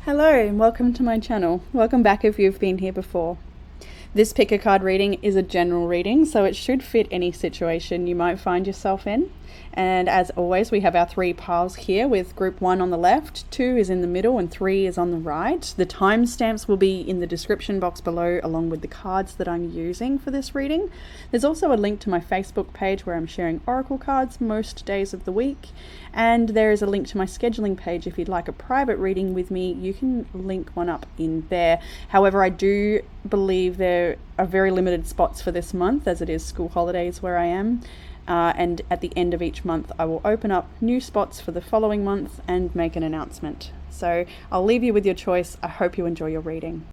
Hello and welcome to my channel. Welcome back if you've been here before. This pick a card reading is a general reading, so it should fit any situation you might find yourself in. And as always, we have our three piles here with group 1 on the left, 2 is in the middle, and 3 is on the right. The timestamps will be in the description box below, along with the cards that I'm using for this reading. There's also a link to my Facebook page where I'm sharing oracle cards most days of the week. And there is a link to my scheduling page. If you'd like a private reading with me, you can link one up in there. However, I do believe there are very limited spots for this month, as it is school holidays where I am. And at the end of each month, I will open up new spots for the following month and make an announcement. So I'll leave you with your choice. I hope you enjoy your reading.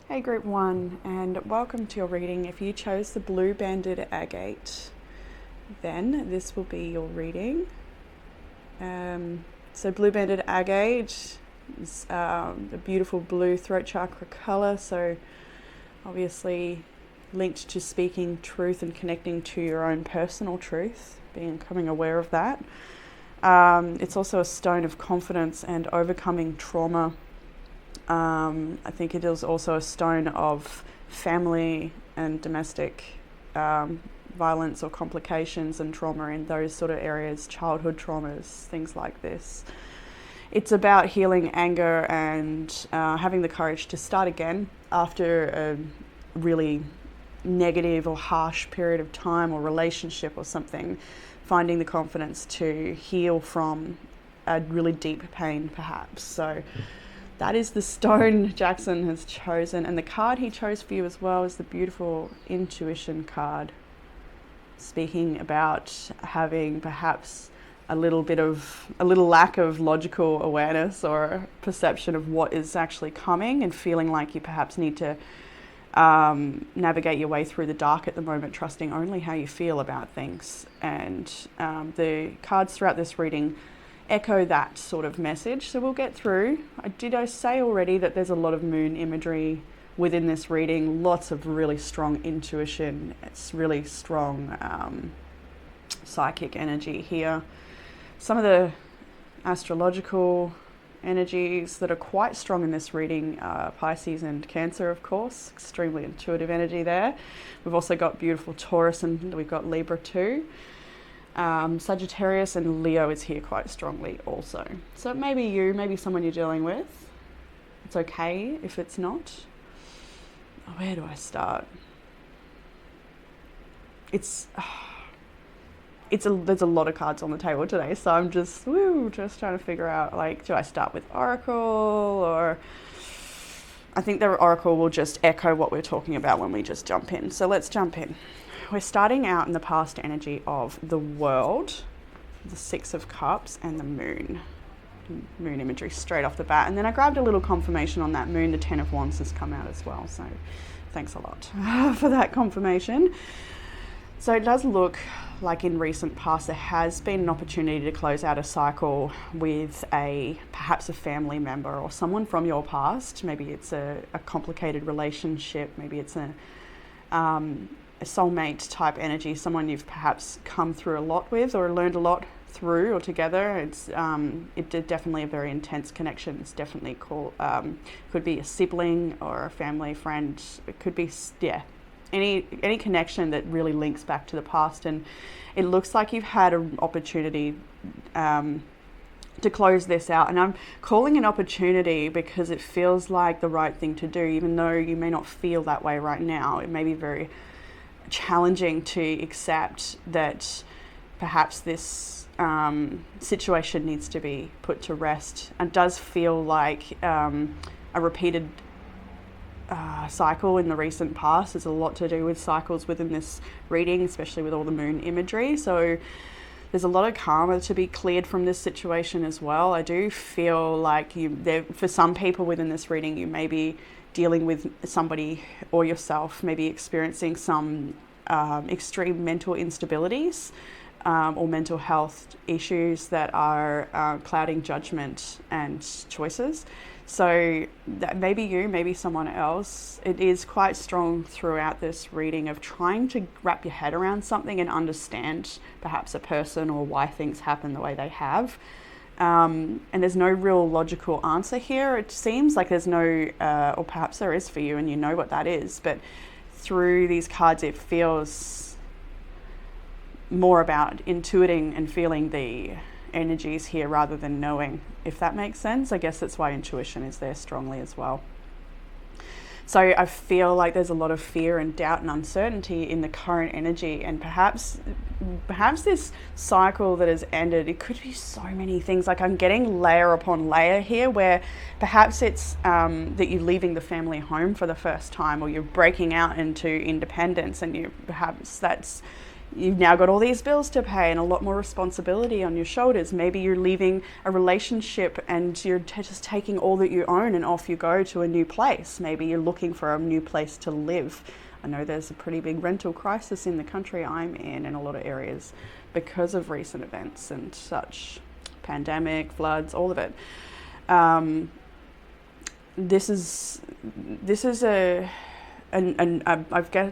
Hey Group 1, and welcome to your reading. If you chose the blue banded agate, then this will be your reading. So blue banded agate is a beautiful blue throat chakra color, so obviously linked to speaking truth and connecting to your own personal truth, becoming aware of that. It's also a stone of confidence and overcoming trauma. I think it is also a stone of family and domestic violence or complications and trauma in those sort of areas, childhood traumas, things like this. It's about healing anger and having the courage to start again after a really negative or harsh period of time or relationship or something, finding the confidence to heal from a really deep pain perhaps. So that is the stone Jackson has chosen, and the card he chose for you as well is the beautiful intuition card, speaking about having perhaps a little lack of logical awareness or perception of what is actually coming, and feeling like you perhaps need to navigate your way through the dark at the moment, trusting only how you feel about things. And the cards throughout this reading echo that sort of message, so we'll get through. I say already that there's a lot of moon imagery within this reading, lots of really strong intuition. It's really strong psychic energy here. Some of the astrological energies that are quite strong in this reading are Pisces and Cancer, of course, extremely intuitive energy there. We've also got beautiful Taurus, and we've got Libra too. Sagittarius and Leo is here quite strongly also. So it may be you, maybe someone you're dealing with. It's okay if it's not. Where do I start? There's a lot of cards on the table today, so I'm just trying to figure out, like, do I start with Oracle, or I think the Oracle will just echo what we're talking about when we just jump in. So let's jump in. We're starting out in the past energy of the world, the 6 of Cups and the moon imagery straight off the bat. And then I grabbed a little confirmation on that moon. The 10 of Wands has come out as well, so thanks a lot for that confirmation. So it does look like in recent past there has been an opportunity to close out a cycle with perhaps a family member or someone from your past. Maybe it's a complicated relationship, maybe it's a soulmate type energy, someone you've perhaps come through a lot with or learned a lot through or together. It's definitely a very intense connection. It's definitely could be a sibling or a family friend. It could be any connection that really links back to the past, and it looks like you've had an opportunity to close this out. And I'm calling an opportunity because it feels like the right thing to do, even though you may not feel that way right now. It may be very challenging to accept that perhaps this situation needs to be put to rest. It does feel like a repeated cycle in the recent past. There's a lot to do with cycles within this reading, especially with all the moon imagery. So there's a lot of karma to be cleared from this situation as well. I do feel like for some people within this reading, you may be dealing with somebody or yourself, maybe experiencing some extreme mental instabilities or mental health issues that are clouding judgment and choices. So that may be you, maybe someone else. It is quite strong throughout this reading of trying to wrap your head around something and understand perhaps a person or why things happen the way they have. And there's no real logical answer here. It seems like there's no, or perhaps there is for you and you know what that is, but through these cards it feels more about intuiting and feeling the energies here rather than knowing, if that makes sense. I guess that's why intuition is there strongly as well. So I feel like there's a lot of fear and doubt and uncertainty in the current energy, and perhaps this cycle that has ended, it could be so many things. Like I'm getting layer upon layer here, where perhaps it's that you're leaving the family home for the first time, or you're breaking out into independence, and you've now got all these bills to pay and a lot more responsibility on your shoulders. Maybe you're leaving a relationship and you're just taking all that you own and off you go to a new place. Maybe you're looking for a new place to live. I know there's a pretty big rental crisis in the country I'm in a lot of areas because of recent events and such. Pandemic, floods, all of it. This is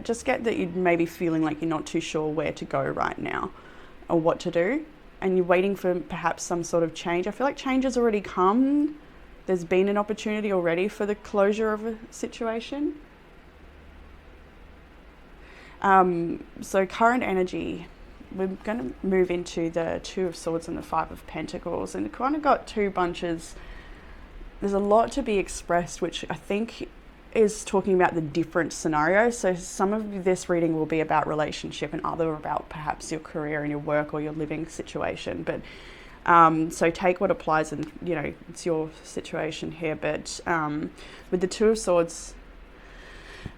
just get that you may be feeling like you're not too sure where to go right now or what to do, and you're waiting for perhaps some sort of change. I feel like change has already come. There's been an opportunity already for the closure of a situation. So current energy, we're going to move into the Two of Swords and the Five of Pentacles, and it kind of got two bunches. There's a lot to be expressed, which I think is talking about the different scenarios. So some of this reading will be about relationship and other about perhaps your career and your work or your living situation. But so take what applies, and it's your situation here. But with the Two of Swords,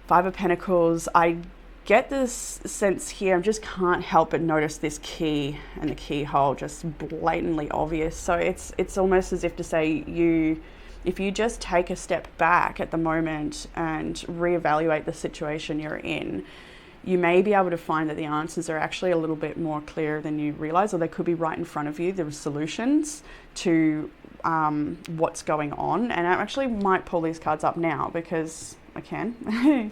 Five of Pentacles, I get this sense here, I just can't help but notice this key and the keyhole just blatantly obvious. So it's almost as if to say if you just take a step back at the moment and reevaluate the situation you're in, you may be able to find that the answers are actually a little bit more clear than you realize, or they could be right in front of you. There are solutions to what's going on. And I actually might pull these cards up now because I can.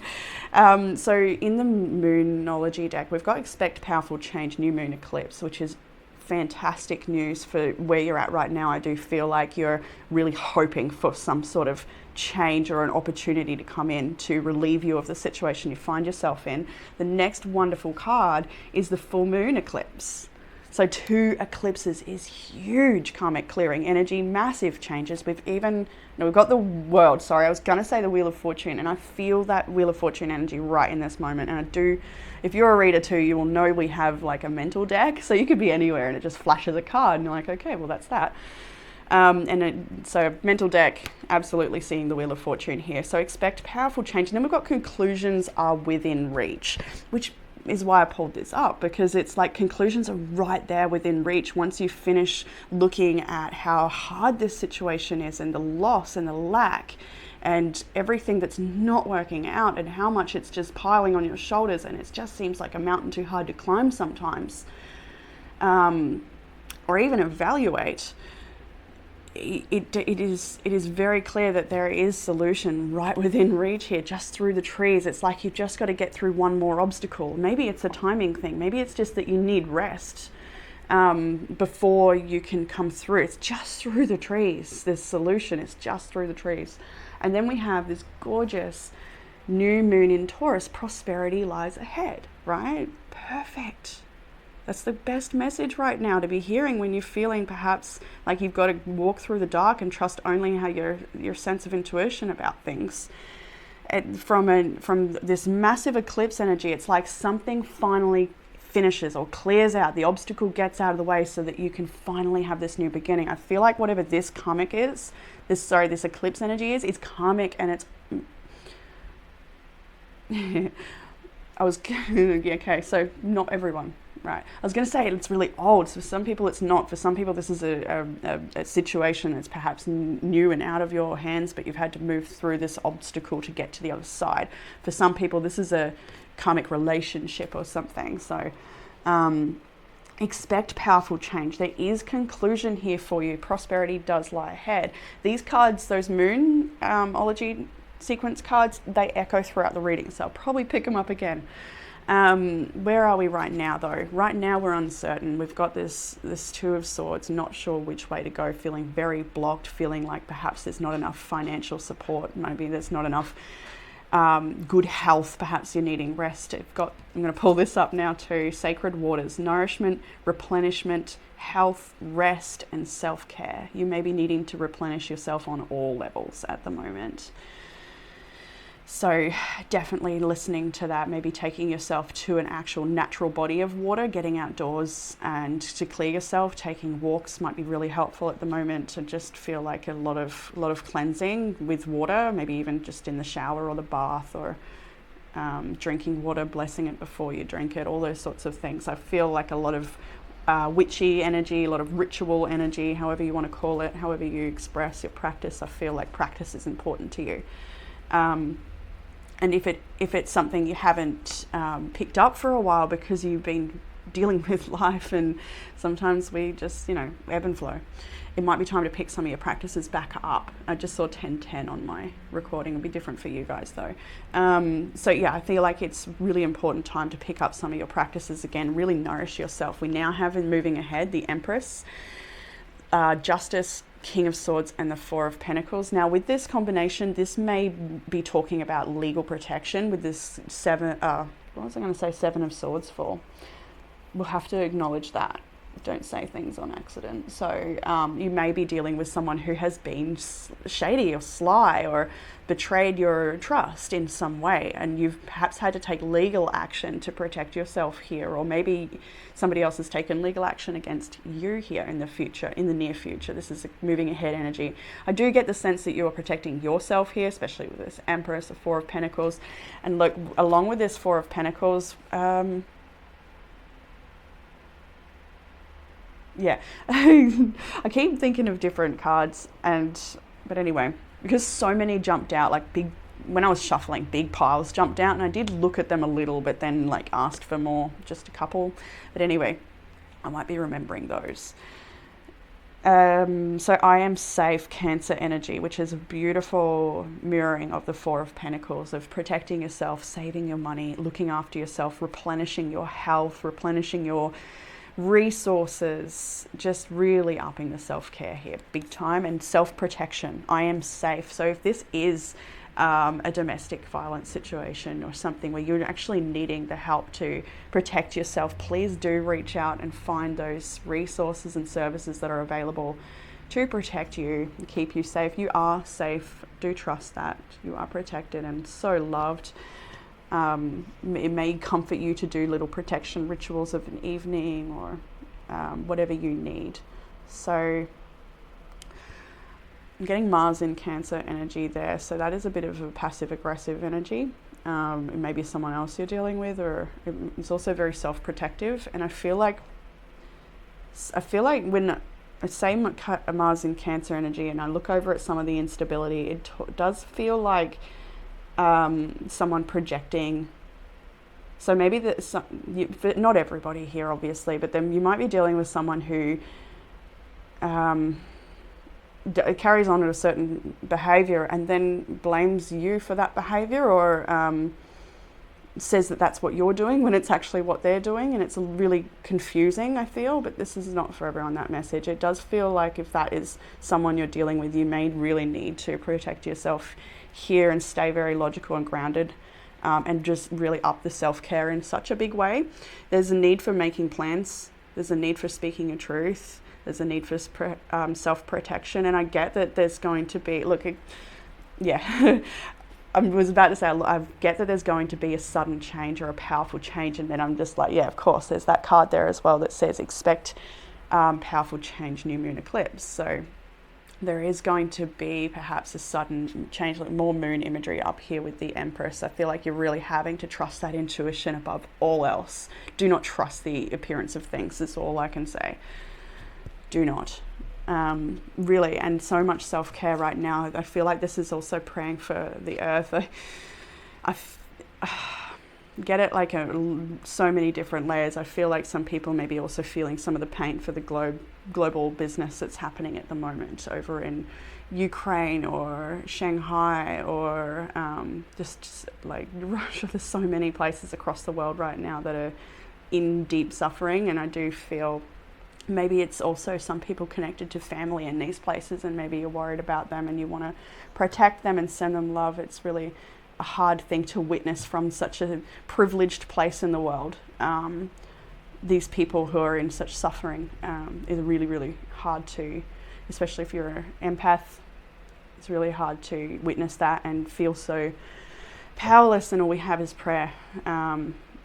So in the Moonology deck, we've got Expect Powerful Change, New Moon Eclipse, which is fantastic news for where you're at right now. I do feel like you're really hoping for some sort of change or an opportunity to come in to relieve you of the situation you find yourself in. The next wonderful card is the full moon eclipse. So 2 eclipses is huge karmic clearing energy, massive changes. We've got the World, I was going to say the Wheel of Fortune, and I feel that Wheel of Fortune energy right in this moment. And I do, if you're a reader too, you will know we have like a mental deck, so you could be anywhere and it just flashes a card and you're like, okay, well that's that. So mental deck, absolutely seeing the Wheel of Fortune here. So expect powerful change. And then we've got conclusions are within reach, which is why I pulled this up, because it's like conclusions are right there within reach once you finish looking at how hard this situation is and the loss and the lack and everything that's not working out and how much it's just piling on your shoulders, and it just seems like a mountain too hard to climb sometimes, or even evaluate. It is very clear that there is solution right within reach here, just through the trees. It's like you've just got to get through one more obstacle. Maybe it's a timing thing. Maybe it's just that you need rest before you can come through. It's just through the trees. This solution is just through the trees. And then we have this gorgeous new moon in Taurus. Prosperity lies ahead, right? Perfect. That's the best message right now to be hearing when you're feeling perhaps like you've got to walk through the dark and trust only how your sense of intuition about things. From this massive eclipse energy, it's like something finally finishes or clears out. The obstacle gets out of the way so that you can finally have this new beginning. I feel like whatever this karmic is, this eclipse energy is karmic, and it's okay, so not everyone. Right. I was going to say it's really old. So for some people it's not. For some people this is a situation that's perhaps new and out of your hands, but you've had to move through this obstacle to get to the other side. For some people this is a karmic relationship or something. So expect powerful change. There is conclusion here for you. Prosperity does lie ahead. These cards, those Moonology sequence cards, they echo throughout the reading, so I'll probably pick them up again. Where are we right now, though? Right now we're uncertain. We've got this Two of Swords, not sure which way to go, feeling very blocked, feeling like perhaps there's not enough financial support, maybe there's not enough good health, perhaps you're needing rest. I'm going to pull this up now too. Sacred waters, nourishment, replenishment, health, rest, and self-care. You may be needing to replenish yourself on all levels at the moment. So definitely listening to that, maybe taking yourself to an actual natural body of water, getting outdoors and to clear yourself, taking walks might be really helpful at the moment to just feel like a lot of cleansing with water, maybe even just in the shower or the bath, or drinking water, blessing it before you drink it, all those sorts of things. I feel like a lot of witchy energy, a lot of ritual energy, however you want to call it, however you express your practice. I feel like practice is important to you. And if it's something you haven't picked up for a while because you've been dealing with life, and sometimes we just, ebb and flow, it might be time to pick some of your practices back up. I just saw 10:10 on my recording. It'll be different for you guys though. So yeah, I feel like it's really important time to pick up some of your practices again, really nourish yourself. We now have, in moving ahead, the Empress, Justice, King of Swords, and the Four of Pentacles. Now with this combination, this may be talking about legal protection with this Seven of Swords for? We'll have to acknowledge that. Don't say things on accident. So you may be dealing with someone who has been shady or sly or betrayed your trust in some way, and you've perhaps had to take legal action to protect yourself here, or maybe somebody else has taken legal action against you here in the near future. This is a moving ahead energy. I do get the sense that you are protecting yourself here, especially with this Empress, the Four of Pentacles. And look, along with this Four of Pentacles, yeah, I keep thinking of different cards, but anyway, because so many jumped out, like when I was shuffling, big piles jumped out, and I did look at them a little, but then asked for more, just a couple. But anyway, I might be remembering those. So I am safe, Cancer energy, which is a beautiful mirroring of the Four of Pentacles, of protecting yourself, saving your money, looking after yourself, replenishing your health, replenishing your resources, just really upping the self-care here big time, and self-protection. I am safe. So if this is a domestic violence situation or something where you're actually needing the help to protect yourself, please do reach out and find those resources and services that are available to protect you and keep you safe. You are safe. Do trust that you are protected and so loved. It may comfort you to do little protection rituals of an evening, or whatever you need. So I'm getting Mars in Cancer energy there, so that is a bit of a passive aggressive energy. It may be someone else you're dealing with, or it's also very self-protective. And I feel like when I say Mars in Cancer energy and I look over at some of the instability, it does feel like someone projecting. So maybe but not everybody here obviously, but then you might be dealing with someone who carries on at a certain behavior and then blames you for that behavior, or says that that's what you're doing when it's actually what they're doing, and it's really confusing, I feel. But this is not for everyone, that message. It does feel like if that is someone you're dealing with, you may really need to protect yourself here and stay very logical and grounded, and just really up the self-care in such a big way. There's a need for making plans. There's a need for speaking your truth. There's a need for self-protection. And I get that there's going to be, I was about to say, I get that there's going to be a sudden change or a powerful change. And then I'm just like, yeah, of course, there's that card there as well that says expect powerful change, new moon eclipse. So there is going to be perhaps a sudden change, like more moon imagery up here with the Empress. I feel like you're really having to trust that intuition above all else. Do not trust the appearance of things. That's all I can say. Do not. Really, and so much self-care right now. I feel like this is also praying for the earth. get it like so many different layers. I feel like some people may be also feeling some of the pain for the global business that's happening at the moment over in Ukraine or Shanghai or just like Russia. There's so many places across the world right now that are in deep suffering, and I do feel maybe it's also some people connected to family in these places, and maybe you're worried about them and you want to protect them and send them love. It's really a hard thing to witness from such a privileged place in the world. These people who are in such suffering is really, really hard to, especially if you're an empath, it's really hard to witness that and feel so powerless, and all we have is prayer,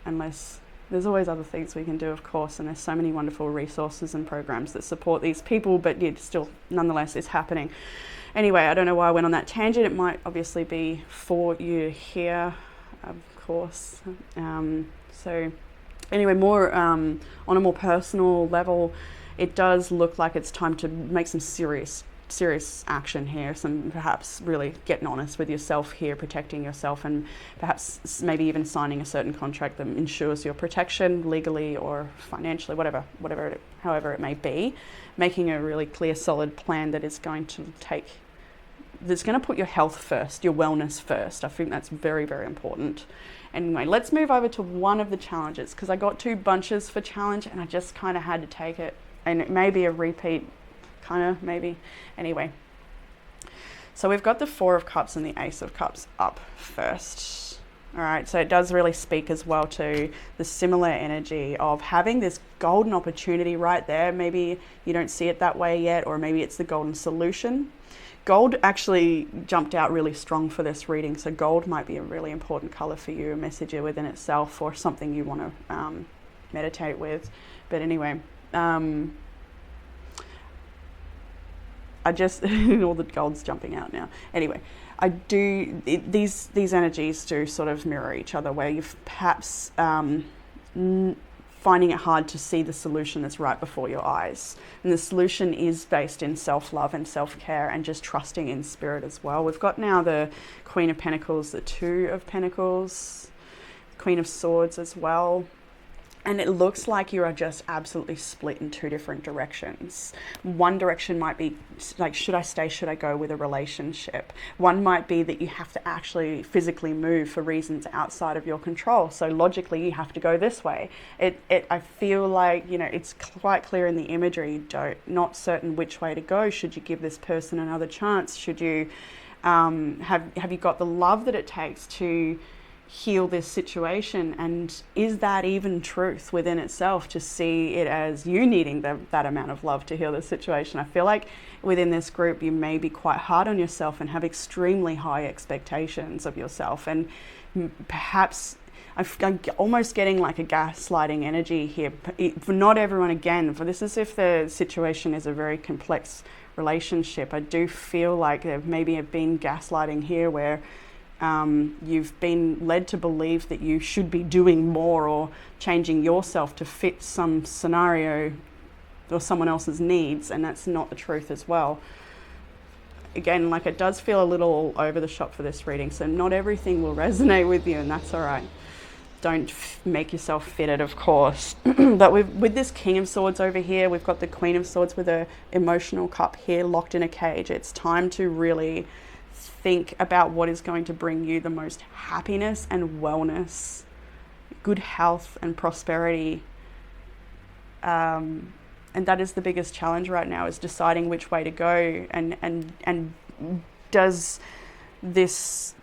unless there's always other things we can do, of course, and there's so many wonderful resources and programs that support these people, but it still, nonetheless, is happening. Anyway, I don't know why I went on that tangent. It might obviously be for you here, of course. So anyway, more on a more personal level, it does look like it's time to make some serious action here, some perhaps really getting honest with yourself here, protecting yourself, and perhaps maybe even signing a certain contract that ensures your protection legally or financially, however it may be, making a really clear, solid plan that is going to put your health first, your wellness first. I think that's very, very important. Anyway, let's move over to one of the challenges, because I got 2 bunches for challenge and I just kind of had to take it, and it may be a repeat, kind of, maybe. Anyway, so we've got the 4 of Cups and the Ace of Cups up first. All right, so it does really speak as well to the similar energy of having this golden opportunity right there. Maybe you don't see it that way yet, or maybe it's the golden solution. Gold actually jumped out really strong for this reading, so gold might be a really important color for you, a message within itself, or something you want to meditate with. But anyway, I just all the gold's jumping out now. Anyway, these energies do sort of mirror each other, where you've perhaps finding it hard to see the solution that's right before your eyes. And the solution is based in self-love and self-care and just trusting in spirit as well. We've got now the Queen of Pentacles, the 2 of Pentacles, Queen of Swords as well. And it looks like you are just absolutely split in 2 different directions. One direction might be like, should I stay, should I go with a relationship? One might be that you have to actually physically move for reasons outside of your control. So logically, you have to go this way. I feel like, it's quite clear in the imagery, not certain which way to go. Should you give this person another chance? Should you, have you got the love that it takes to heal this situation, and is that even truth within itself, to see it as you needing that amount of love to heal this situation? I feel like within this group you may be quite hard on yourself and have extremely high expectations of yourself, and perhaps I'm almost getting like a gaslighting energy here. For not everyone, again, for this is if the situation is a very complex relationship. I do feel like there maybe have been gaslighting here, where you've been led to believe that you should be doing more or changing yourself to fit some scenario or someone else's needs, and that's not the truth as well. Again, like, it does feel a little over the shop for this reading, so not everything will resonate with you, and that's all right. Don't make yourself fit it, of course. But with this King of Swords over here, we've got the Queen of Swords with an emotional cup here locked in a cage. It's time to really think about what is going to bring you the most happiness and wellness, good health and prosperity. And that is the biggest challenge right now, is deciding which way to go. And does this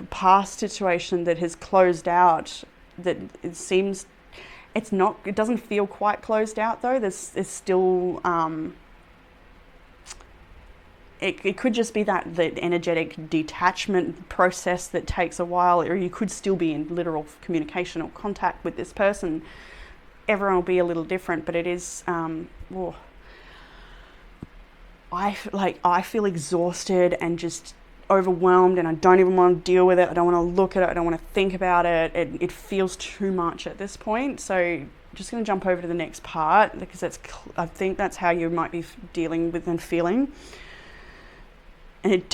past situation that has closed out, that it doesn't feel quite closed out though. There's still, It could just be that the energetic detachment process that takes a while, or you could still be in literal communication or contact with this person. Everyone will be a little different, but it is, I feel exhausted and just overwhelmed, and I don't even want to deal with it. I don't want to look at it. I don't want to think about it. It feels too much at this point. So I'm just going to jump over to the next part, because I think that's how you might be dealing with and feeling. And it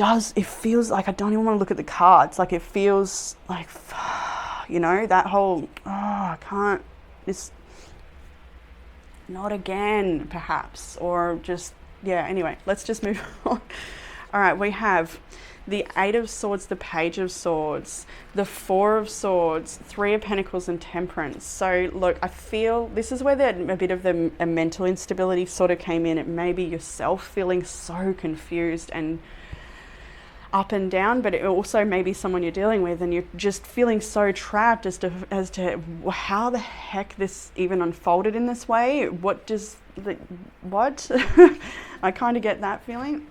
feels like I don't even want to look at the cards. Like, it feels like you know, that whole, I can't, this, not again, perhaps, or just, yeah, anyway, let's just move on. All right, we have the Eight of Swords, the Page of Swords, the Four of Swords, Three of Pentacles, and Temperance. So look, I feel this is where a bit of the mental instability sort of came in. It may be yourself feeling so confused and up and down, but it also may be someone you're dealing with and you're just feeling so trapped as to how the heck this even unfolded in this way. What I kind of get that feeling.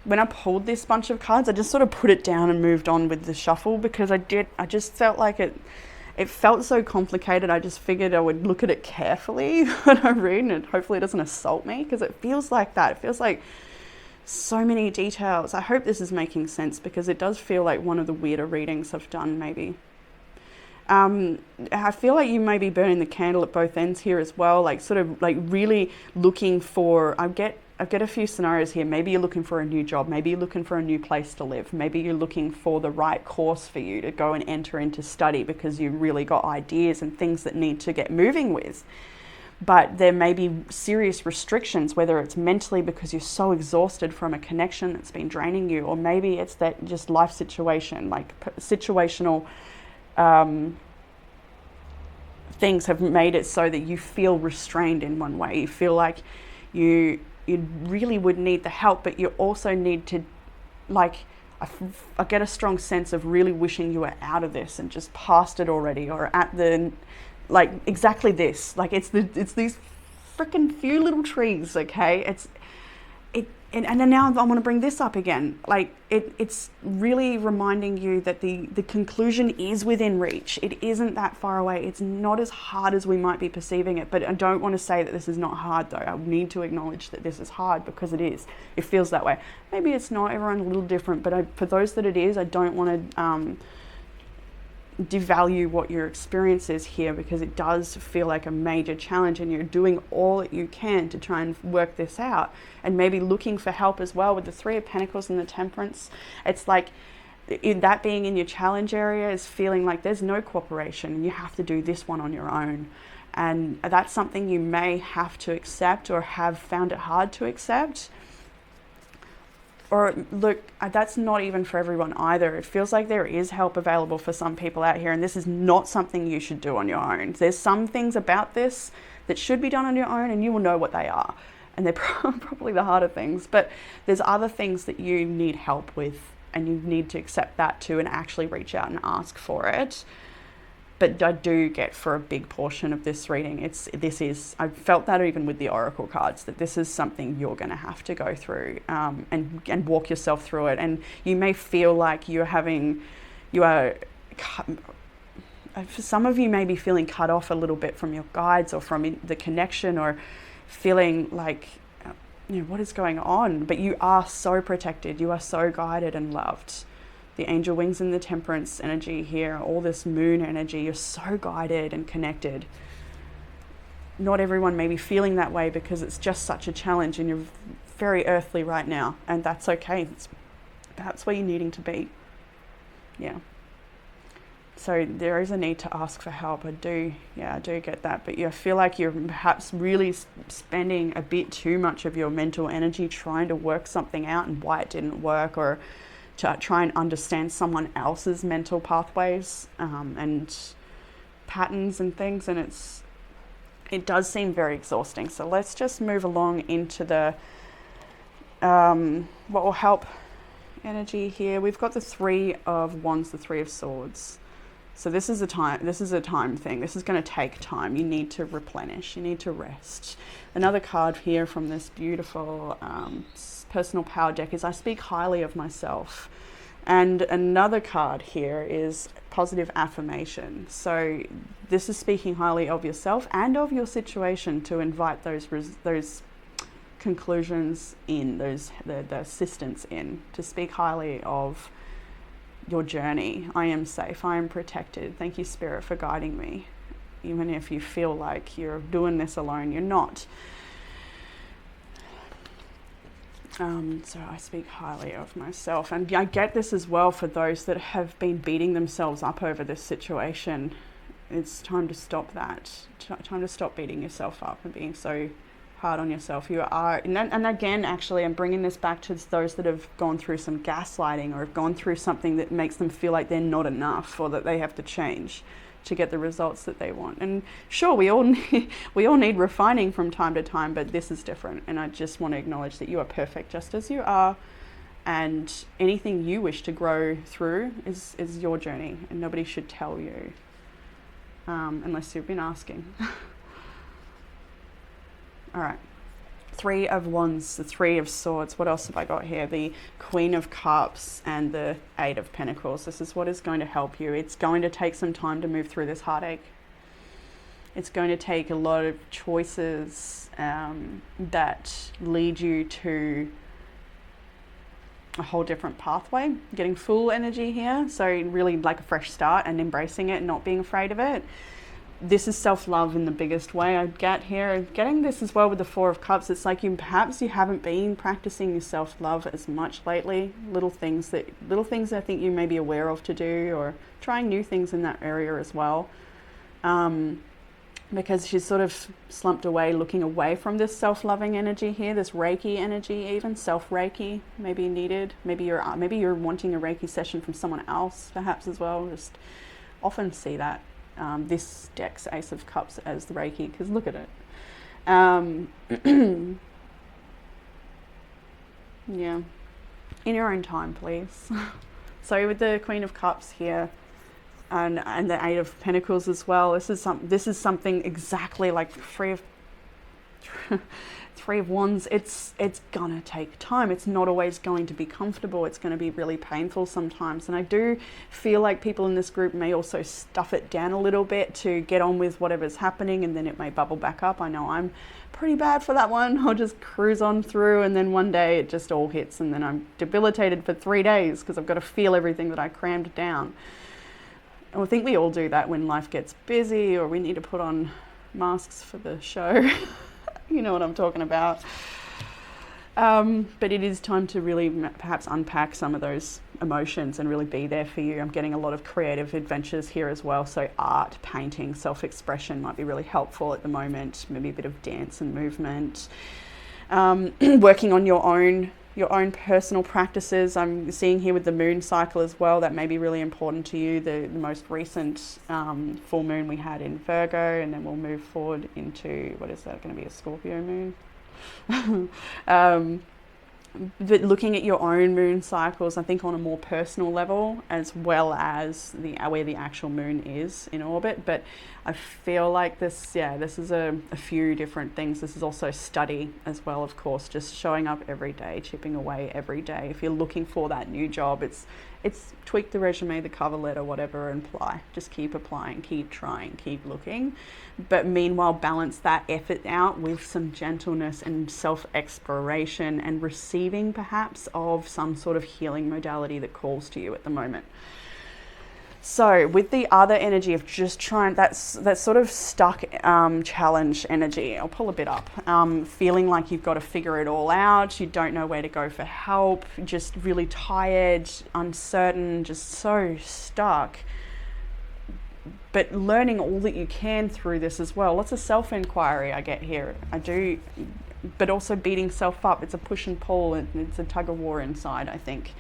When I pulled this bunch of cards, I just sort of put it down and moved on with the shuffle, because I just felt like it felt so complicated. I just figured I would look at it carefully when I read, and hopefully it doesn't assault me, because it feels like that. It feels like so many details. I hope this is making sense, because it does feel like one of the weirder readings I've done, maybe. I feel like you may be burning the candle at both ends here as well, like sort of like really looking for, I get a few scenarios here. Maybe you're looking for a new job. Maybe you're looking for a new place to live. Maybe you're looking for the right course for you to go and enter into study, because you really got ideas and things that need to get moving with. But there may be serious restrictions, whether it's mentally because you're so exhausted from a connection that's been draining you, or maybe it's that just life situation, like situational things have made it so that you feel restrained in one way. You feel like you really would need the help, but you also need to, like, I get a strong sense of really wishing you were out of this and just past it already, or at the, like, exactly this. Like, it's these freaking few little trees, okay? And then now I want to bring this up again. Like, it's really reminding you that the conclusion is within reach. It isn't that far away. It's not as hard as we might be perceiving it. But I don't want to say that this is not hard, though. I need to acknowledge that this is hard, because it is. It feels that way. Maybe it's not. Everyone's a little different. But for those that it is, I don't want to devalue what your experience is here, because it does feel like a major challenge, and you're doing all that you can to try and work this out, and maybe looking for help as well with the Three of Pentacles and the Temperance. It's like that being in your challenge area is feeling like there's no cooperation. You have to do this one on your own, and that's something you may have to accept, or have found it hard to accept. Or look, that's not even for everyone either. It feels like there is help available for some people out here, and this is not something you should do on your own. There's some things about this that should be done on your own, and you will know what they are. And they're probably the harder things, but there's other things that you need help with, and you need to accept that too, and actually reach out and ask for it. But I do get, for a big portion of this reading, I felt that even with the Oracle cards, that this is something you're going to have to go through, and walk yourself through it. And you may feel like for some of you may be feeling cut off a little bit from your guides, or from the connection, or feeling like, what is going on? But you are so protected. You are so guided and loved. The angel wings and the Temperance energy here, all this moon energy, you're so guided and connected. Not everyone may be feeling that way, because it's just such a challenge, and you're very earthly right now, and that's okay. It's perhaps where you're needing to be. Yeah. So there is a need to ask for help. I do get that. But I feel like you're perhaps really spending a bit too much of your mental energy trying to work something out and why it didn't work, or to try and understand someone else's mental pathways and patterns and things, and it does seem very exhausting. So let's just move along into the what will help energy here. We've got the Three of Wands, the Three of Swords. So this is a time thing. This is going to take time. You need to replenish. You need to rest. Another card here from this beautiful personal power deck is I speak highly of myself. And another card here is positive affirmation. So this is speaking highly of yourself and of your situation, to invite those conclusions in, the assistance in, to speak highly of your journey. I am safe. I am protected. Thank you, Spirit, for guiding me. Even if you feel like you're doing this alone, you're not. So I speak highly of myself. And I get this as well for those that have been beating themselves up over this situation. It's time to stop that. Time to stop beating yourself up and being so hard on yourself. You are, and again, actually, I'm bringing this back to those that have gone through some gaslighting or have gone through something that makes them feel like they're not enough or that they have to change to get the results that they want. And sure, we all need refining from time to time, but this is different. And I just want to acknowledge that you are perfect just as you are, and anything you wish to grow through is your journey, and nobody should tell you, unless you've been asking. All right. 3 of Wands, the 3 of Swords. What else have I got here? The Queen of Cups and the 8 of Pentacles. This is what is going to help you. It's going to take some time to move through this heartache. It's going to take a lot of choices that lead you to a whole different pathway. Getting full energy here. So really like a fresh start and embracing it and not being afraid of it. This is self-love in the biggest way I get here. Getting this as well with the 4 of Cups. It's like perhaps you haven't been practicing your self-love as much lately. Little things I think you may be aware of to do, or trying new things in that area as well. Because she's sort of slumped away, looking away from this self-loving energy here, this Reiki energy, even self-Reiki may be needed. Maybe you're wanting a Reiki session from someone else, perhaps as well. Just often see that. This deck's Ace of Cups as the Reiki, because look at it. Yeah, in your own time, please. So with the Queen of Cups here, and the 8 of Pentacles as well, this is something exactly like Three of Wands. It's gonna take time. It's not always going to be comfortable. It's going to be really painful sometimes. And I do feel like people in this group may also stuff it down a little bit to get on with whatever's happening, and then it may bubble back up. I know I'm pretty bad for that one. I'll just cruise on through, and then one day it just all hits, and then I'm debilitated for 3 days because I've got to feel everything that I crammed down. And I think we all do that when life gets busy, or we need to put on masks for the show. You know what I'm talking about. But it is time to really perhaps unpack some of those emotions and really be there for you. I'm getting a lot of creative adventures here as well. So art, painting, self-expression might be really helpful at the moment. Maybe a bit of dance and movement. Working on your own personal practices. I'm seeing here with the moon cycle as well, that may be really important to you. The most recent full moon we had in Virgo, and then we'll move forward into, what is that going to be, a Scorpio moon? But looking at your own moon cycles, I think on a more personal level, as well as where the actual moon is in orbit. But I feel like this is a few different things. This is also study as well, of course, just showing up every day, chipping away every day. If you're looking for that new job, it's tweak the resume, the cover letter, whatever, and apply. Just keep applying, keep trying, keep looking. But meanwhile, balance that effort out with some gentleness and self-exploration and receiving perhaps of some sort of healing modality that calls to you at the moment. So with the other energy of just trying, that's sort of stuck challenge energy. I'll pull a bit up. Feeling like you've got to figure it all out. You don't know where to go for help. Just really tired, uncertain, just so stuck. But learning all that you can through this as well. Lots of self-inquiry I get here. I do, but also beating self up. It's a push and pull, and it's a tug of war inside, I think.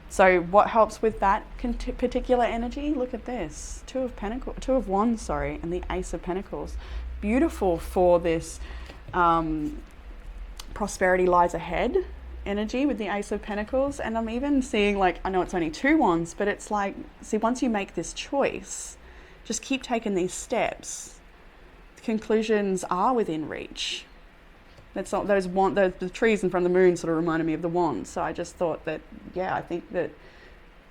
So what helps with that particular energy? Look at this, Two of Wands, and the Ace of Pentacles. Beautiful for this prosperity lies ahead energy with the Ace of Pentacles. And I'm even seeing, like, I know it's only 2 wands, but it's like, see, once you make this choice, just keep taking these steps. The conclusions are within reach. That's not the trees in front of the moon sort of reminded me of the wands. So I just thought that, I think that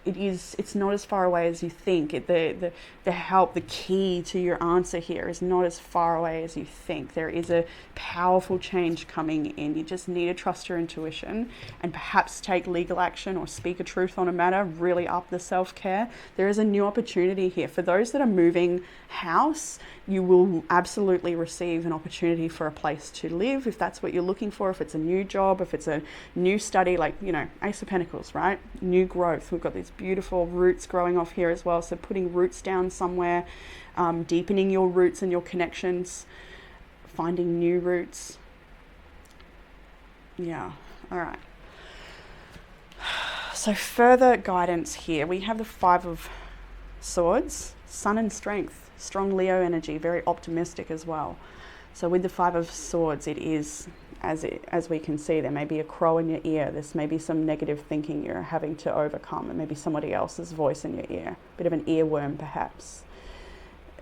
it's not as far away as you think. The help, the key to your answer here is not as far away as you think. There is a powerful change coming in. You just need to trust your intuition and perhaps take legal action or speak a truth on a matter, really up the self-care. There is a new opportunity here. For those that are moving house, you will absolutely receive an opportunity for a place to live if that's what you're looking for, if it's a new job, if it's a new study, like, Ace of Pentacles, right? New growth. We've got these beautiful roots growing off here as well. So putting roots down somewhere, deepening your roots and your connections, finding new roots. Yeah, all right. So further guidance here, we have the Five of Swords, Sun and Strength, strong Leo energy, very optimistic as well. So with the Five of Swords, it is, as we can see, there may be a crow in your ear. This may be some negative thinking you're having to overcome. It may be somebody else's voice in your ear, a bit of an earworm perhaps.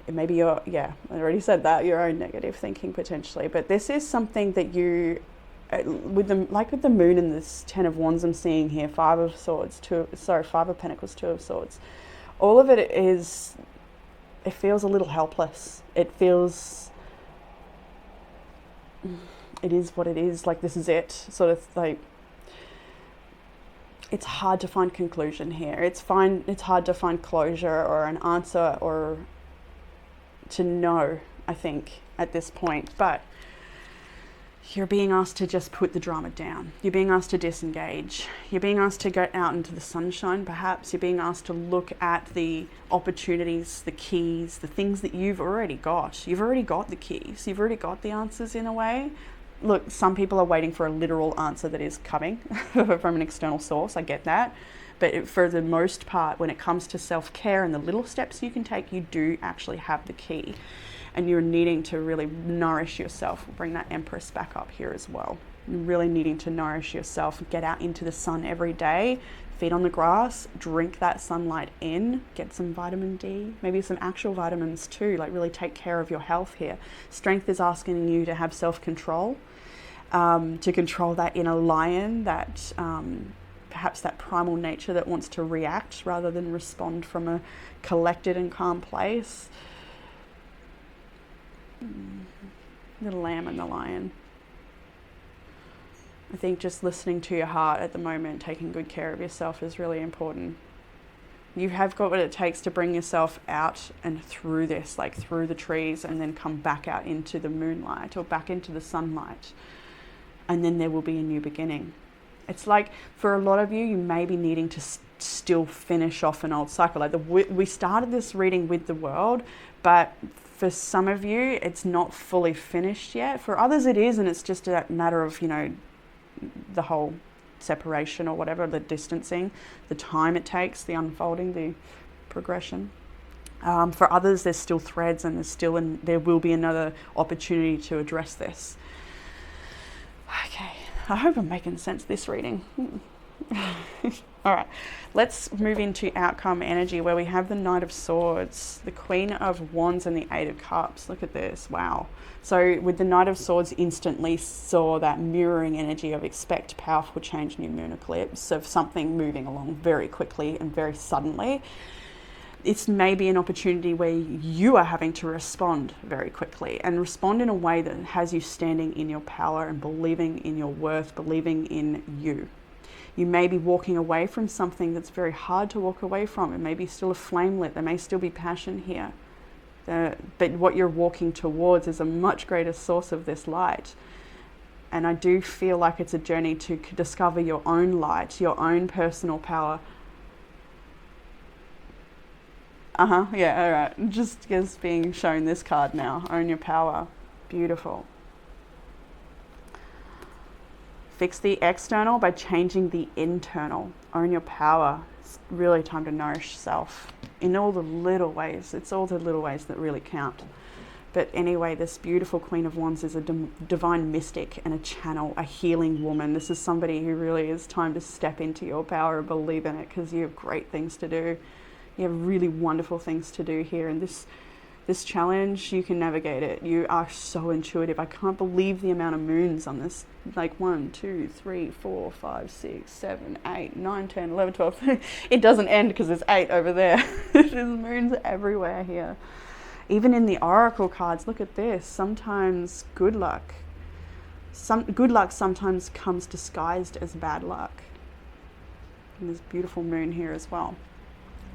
It may be your, I already said that, your own negative thinking potentially. But this is something that you, with the moon and this Ten of Wands I'm seeing here, Five of Pentacles, Two of Swords. All of it is, it feels a little helpless. It is what it is, like this is it, sort of like, it's hard to find conclusion here. It's hard to find closure or an answer or to know, I think, at this point. But you're being asked to just put the drama down. You're being asked to disengage. You're being asked to go out into the sunshine, perhaps. You're being asked to look at the opportunities, the keys, the things that you've already got. You've already got the keys. You've already got the answers in a way. Look, some people are waiting for a literal answer that is coming from an external source. I get that. But for the most part, when it comes to self-care and the little steps you can take, you do actually have the key. And you're needing to really nourish yourself. We'll bring that Empress back up here as well. You're really needing to nourish yourself. Get out into the sun every day. Feet on the grass. Drink that sunlight in. Get some vitamin D. Maybe some actual vitamins too. Like really take care of your health here. Strength is asking you to have self-control. To control that inner lion, that perhaps that primal nature that wants to react rather than respond from a collected and calm place. The lamb and the lion. I think just listening to your heart at the moment, taking good care of yourself is really important. You have got what it takes to bring yourself out and through this, like through the trees, and then come back out into the moonlight or back into the sunlight. And then there will be a new beginning. It's like for a lot of you, you may be needing to still finish off an old cycle. Like we started this reading with the World, but for some of you, it's not fully finished yet. For others, it is, and it's just a matter of, the whole separation or whatever, the distancing, the time it takes, the unfolding, the progression. For others, there's still threads, and there will be another opportunity to address this. Okay, I hope I'm making sense this reading. All right, let's move into outcome energy where we have the Knight of Swords, the Queen of Wands and the Eight of Cups. Look at this, wow. So with the Knight of Swords, instantly saw that mirroring energy of expect powerful change, new moon eclipse, of something moving along very quickly and very suddenly. It's maybe an opportunity where you are having to respond very quickly and respond in a way that has you standing in your power and believing in your worth, believing in you. You may be walking away from something that's very hard to walk away from. It may be still a flame lit. There may still be passion here. But what you're walking towards is a much greater source of this light. And I do feel like it's a journey to discover your own light, your own personal power. Yeah, all right. Just being shown this card now. Own your power. Beautiful. Fix the external by changing the internal. Own your power. It's really time to nourish self in all the little ways. It's all the little ways that really count. But anyway, this beautiful Queen of Wands is a divine mystic and a channel, a healing woman. This is somebody who really is time to step into your power and believe in it, because you have great things to do. You have really wonderful things to do here. And this this challenge, you can navigate it. You are so intuitive. I can't believe the amount of moons on this. Like 1, 2, 3, 4, 5, 6, 7, 8, 9, 10, 11, 12. It doesn't end because there's 8 over there. There's moons everywhere here. Even in the oracle cards, look at this. Sometimes good luck. Good luck sometimes comes disguised as bad luck. And there's beautiful moon here as well.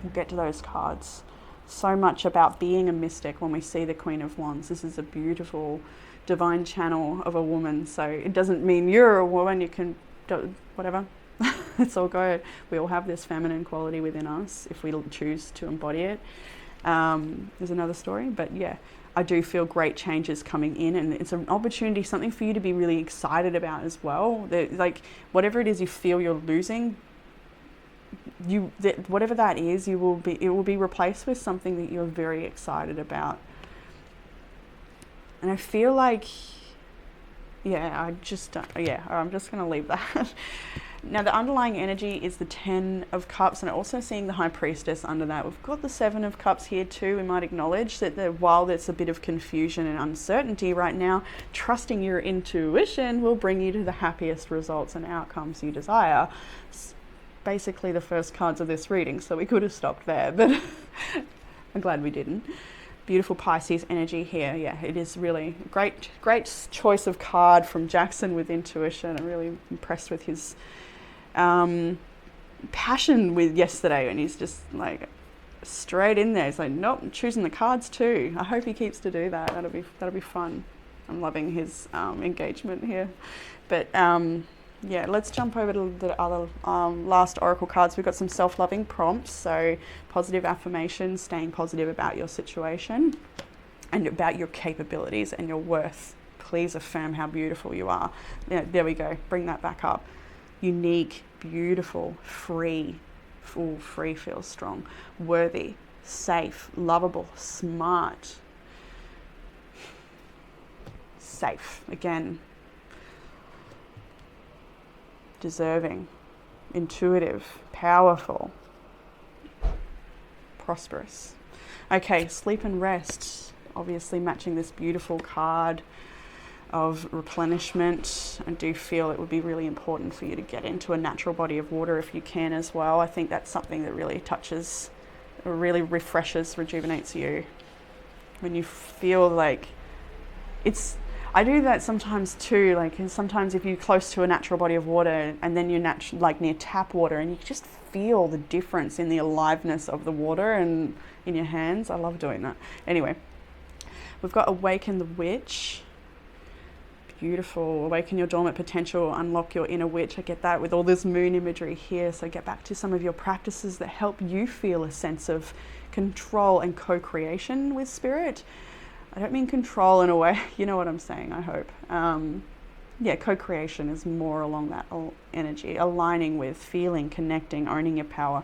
We'll get to those cards. So much about being a mystic when we see the Queen of Wands. This is a beautiful divine channel of a woman. So it doesn't mean you're a woman, you can do whatever. It's all good. We all have this feminine quality within us if we choose to embody it. There's another story, but yeah, I do feel great changes coming in, and it's an opportunity, something for you to be really excited about as well. Like whatever it is you feel you're losing, whatever that is, it will be replaced with something that you're very excited about. And I feel like, I'm just going to leave that. Now the underlying energy is the 10 of Cups, and also seeing the High Priestess under that. We've got the 7 of Cups here too. We might acknowledge that while there's a bit of confusion and uncertainty right now, trusting your intuition will bring you to the happiest results and outcomes you desire. It's basically the first cards of this reading, so we could have stopped there, but I'm glad we didn't. Beautiful Pisces energy here. Yeah, it is really great choice of card from Jackson with intuition. I'm really impressed with his passion with yesterday, and he's just like straight in there. He's like, nope, I'm choosing the cards too. I hope he keeps to do that. That'll be fun. I'm loving his engagement here. But yeah, let's jump over to the other last oracle cards. We've got some self-loving prompts, so positive affirmations, staying positive about your situation and about your capabilities and your worth. Please affirm how beautiful you are. Yeah, there we go. Bring that back up. Unique, beautiful, free. Ooh, free feels strong. Worthy, safe, lovable, smart. Safe, again. Deserving, intuitive, powerful, prosperous. Okay, sleep and rest. Obviously matching this beautiful card of replenishment. I do feel it would be really important for you to get into a natural body of water if you can as well. I think that's something that really touches, really refreshes, rejuvenates you. When you feel like it's, I do that sometimes too, like sometimes if you're close to a natural body of water and then you're like near tap water and you just feel the difference in the aliveness of the water and in your hands. I love doing that. Anyway, we've got Awaken the Witch. Beautiful. Awaken your dormant potential, unlock your inner witch. I get that with all this moon imagery here. So get back to some of your practices that help you feel a sense of control and co-creation with spirit. I don't mean control in a way, you know what I'm saying, I hope. Yeah, co-creation is more along that energy, aligning with, feeling, connecting, owning your power.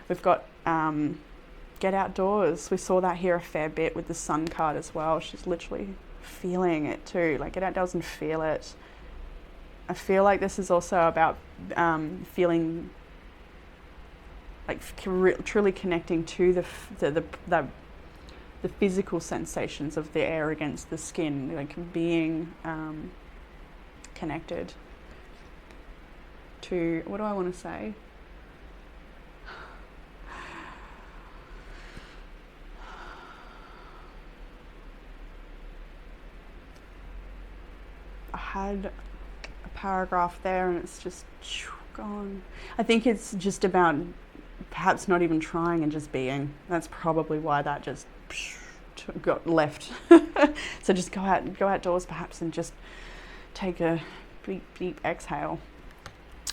We've got get outdoors. We saw that here a fair bit with the Sun card as well. She's literally feeling it too, like get outdoors and feel it. I feel like this is also about feeling like truly connecting to the physical sensations of the air against the skin, like being connected to, what do I want to say? I had a paragraph there and it's just gone. I think it's just about perhaps not even trying and just being. That's probably why that just got left. So just go outdoors perhaps and just take a deep exhale.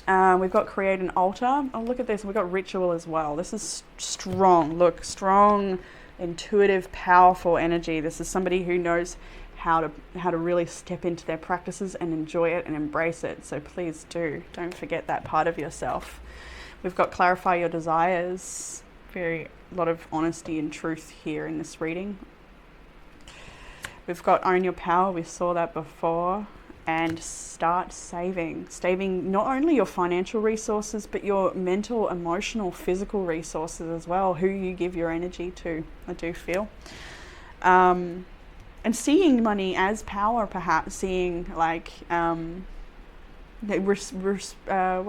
We've got create an altar. Oh, look at this. We've got ritual as well. This is strong. Look, strong, intuitive, powerful energy. This is somebody who knows how to really step into their practices and enjoy it and embrace it. So please don't forget that part of yourself. We've got clarify your desires. A lot of honesty and truth here in this reading. We've got own your power. We saw that before. And start saving not only your financial resources, but your mental, emotional, physical resources as well, who you give your energy to, I do feel. And seeing money as power, perhaps seeing like, what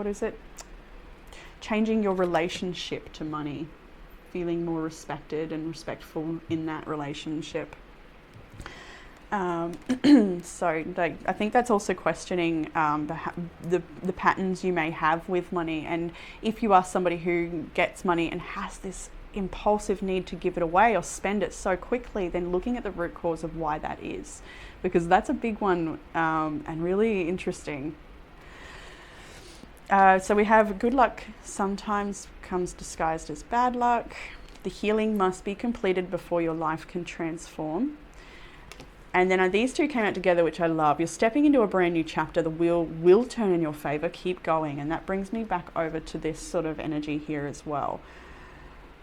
is it? Changing your relationship to money, feeling more respected and respectful in that relationship. So like, I think that's also questioning the patterns you may have with money. And if you are somebody who gets money and has this impulsive need to give it away or spend it so quickly, then looking at the root cause of why that is, because that's a big one, and really interesting. So we have good luck sometimes comes disguised as bad luck. The healing must be completed before your life can transform. And then these two came out together, which I love. You're stepping into a brand new chapter. The wheel will turn in your favor. Keep going. And that brings me back over to this sort of energy here as well.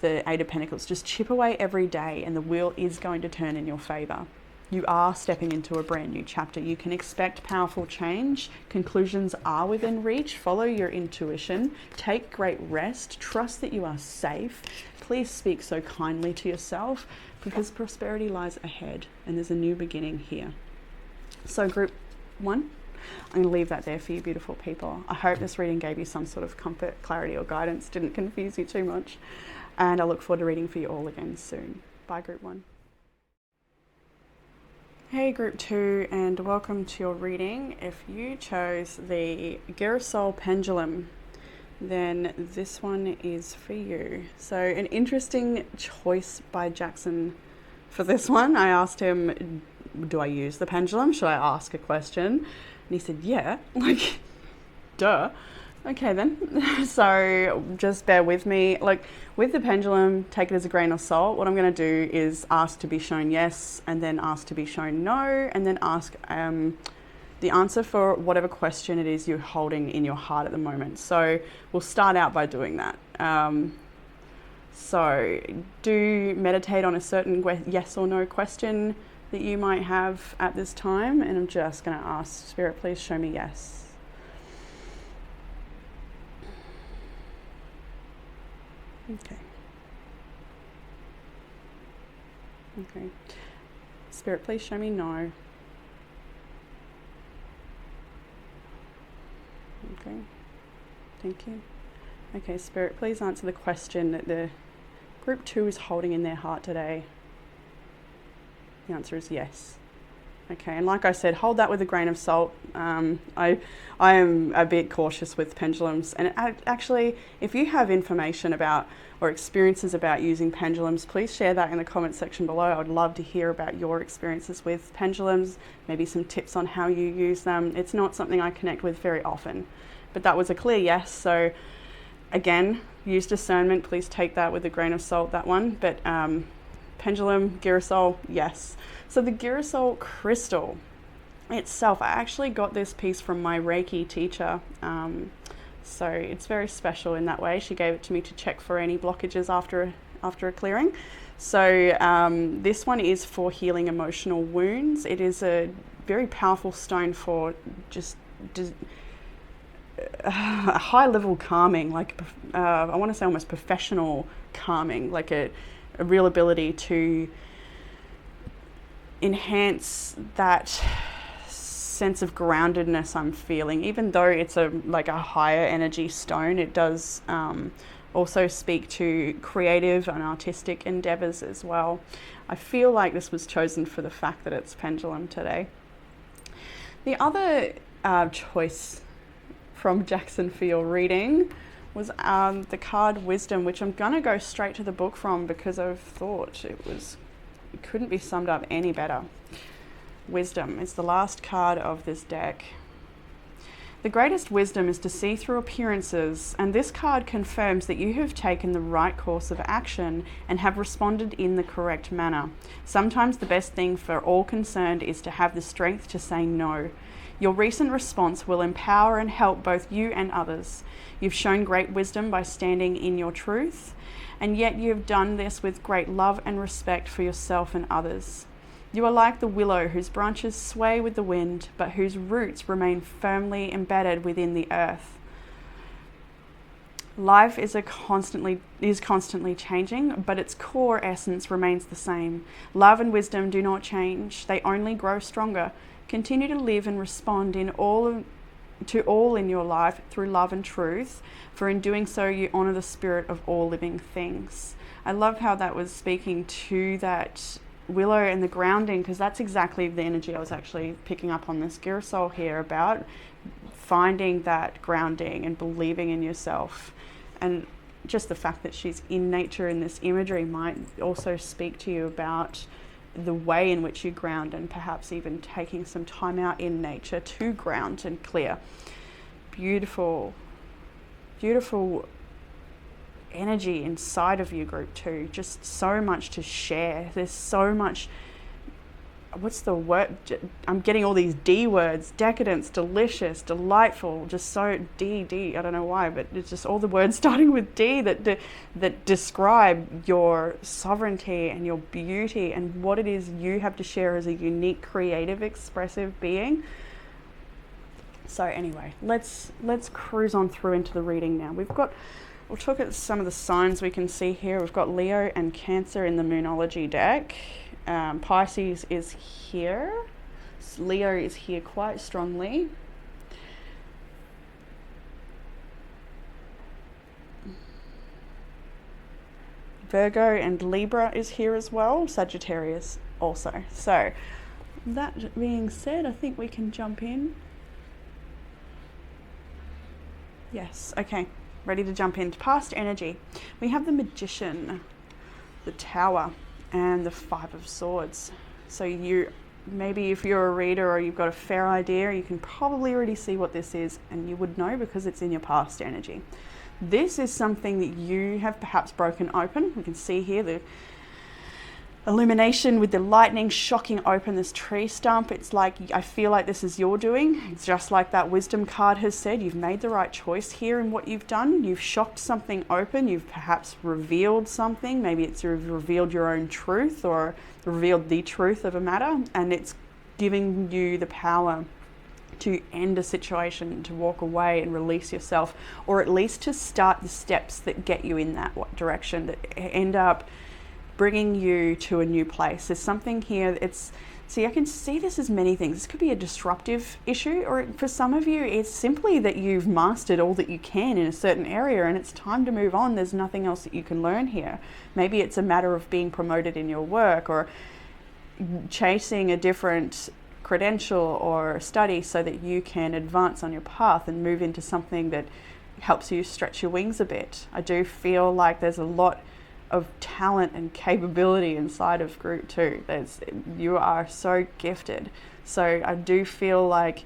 The Eight of Pentacles. Just chip away every day and the wheel is going to turn in your favor. You are stepping into a brand new chapter. You can expect powerful change. Conclusions are within reach. Follow your intuition. Take great rest. Trust that you are safe. Please speak so kindly to yourself, because prosperity lies ahead and there's a new beginning here. So group 1, I'm going to leave that there for you beautiful people. I hope this reading gave you some sort of comfort, clarity or guidance, didn't confuse you too much. And I look forward to reading for you all again soon. Bye group 1. Hey group 2, and welcome to your reading. If you chose the Girasol Pendulum, then this one is for you. So an interesting choice by Jackson for this one. I asked him, do I use the pendulum? Should I ask a question? And he said, yeah, like, duh. Okay then, so just bear with me. Like with the pendulum, take it as a grain of salt. What I'm going to do is ask to be shown yes, and then ask to be shown no, and then ask the answer for whatever question it is you're holding in your heart at the moment. So we'll start out by doing that. So do meditate on a certain yes or no question that you might have at this time. And I'm just going to ask Spirit, please show me yes. Okay. Okay. Spirit, please show me no. Okay. Thank you. Okay, Spirit, please answer the question that the group 2 is holding in their heart today. The answer is yes. Okay, and like I said, hold that with a grain of salt. I am a bit cautious with pendulums, and actually, if you have information about or experiences about using pendulums, please share that in the comment section below. I would love to hear about your experiences with pendulums, maybe some tips on how you use them. It's not something I connect with very often, but that was a clear yes. So again, use discernment. Please take that with a grain of salt, that one. But pendulum, girasol, yes. So the girasol crystal itself, I actually got this piece from my Reiki teacher. So it's very special in that way. She gave it to me to check for any blockages after a clearing. So this one is for healing emotional wounds. It is a very powerful stone for just a high level calming, like I want to say almost professional calming, like a real ability to enhance that sense of groundedness I'm feeling. Even though it's a higher energy stone, it does also speak to creative and artistic endeavors as well. I feel like this was chosen for the fact that it's pendulum today. The other choice from Jackson for your reading was the card Wisdom, which I'm gonna go straight to the book from because I've thought it couldn't be summed up any better. Wisdom is the last card of this deck. The greatest wisdom is to see through appearances, and this card confirms that you have taken the right course of action and have responded in the correct manner. Sometimes the best thing for all concerned is to have the strength to say no. Your recent response will empower and help both you and others. You've shown great wisdom by standing in your truth, and yet you have done this with great love and respect for yourself and others. You are like the willow whose branches sway with the wind, but whose roots remain firmly embedded within the earth. Life is constantly changing, but its core essence remains the same. Love and wisdom do not change; they only grow stronger. Continue to live and respond to all in your life through love and truth, for in doing so you honor the spirit of all living things. I love how that was speaking to that willow and the grounding, because that's exactly the energy I was actually picking up on this girasol here about finding that grounding and believing in yourself. And just the fact that she's in nature in this imagery might also speak to you about the way in which you ground, and perhaps even taking some time out in nature to ground and clear. Beautiful, beautiful energy inside of you, group 2. Just so much to share. There's so much, what's the word? I'm getting all these D words: decadence, delicious, delightful, just so D. I don't know why, but it's just all the words starting with D that describe your sovereignty and your beauty and what it is you have to share as a unique, creative, expressive being. So anyway, let's cruise on through into the reading now. We'll look at some of the signs we can see here. We've got Leo and Cancer in the Moonology deck. Pisces is here. Leo is here quite strongly. Virgo and Libra is here as well. Sagittarius also. So that being said, I think we can jump in. Yes, okay. Ready to jump into past energy. We have the Magician, the Tower, and the Five of Swords. So maybe if you're a reader or you've got a fair idea, you can probably already see what this is, and you would know because it's in your past energy. This is something that you have perhaps broken open. We can see here the illumination with the lightning shocking open this tree stump. It's like, I feel like this is your doing. It's just like that wisdom card has said. You've made the right choice here in what you've done. You've shocked something open. You've perhaps revealed something. Maybe it's revealed your own truth or revealed the truth of a matter, and it's giving you the power to end a situation, to walk away and release yourself, or at least to start the steps that get you in that direction, that end up bringing you to a new place. There's something here. I can see this as many things. This could be a disruptive issue, or for some of you, it's simply that you've mastered all that you can in a certain area and it's time to move on. There's nothing else that you can learn here. Maybe it's a matter of being promoted in your work or chasing a different credential or study so that you can advance on your path and move into something that helps you stretch your wings a bit. I do feel like there's a lot of talent and capability inside of group 2. You are so gifted. So I do feel like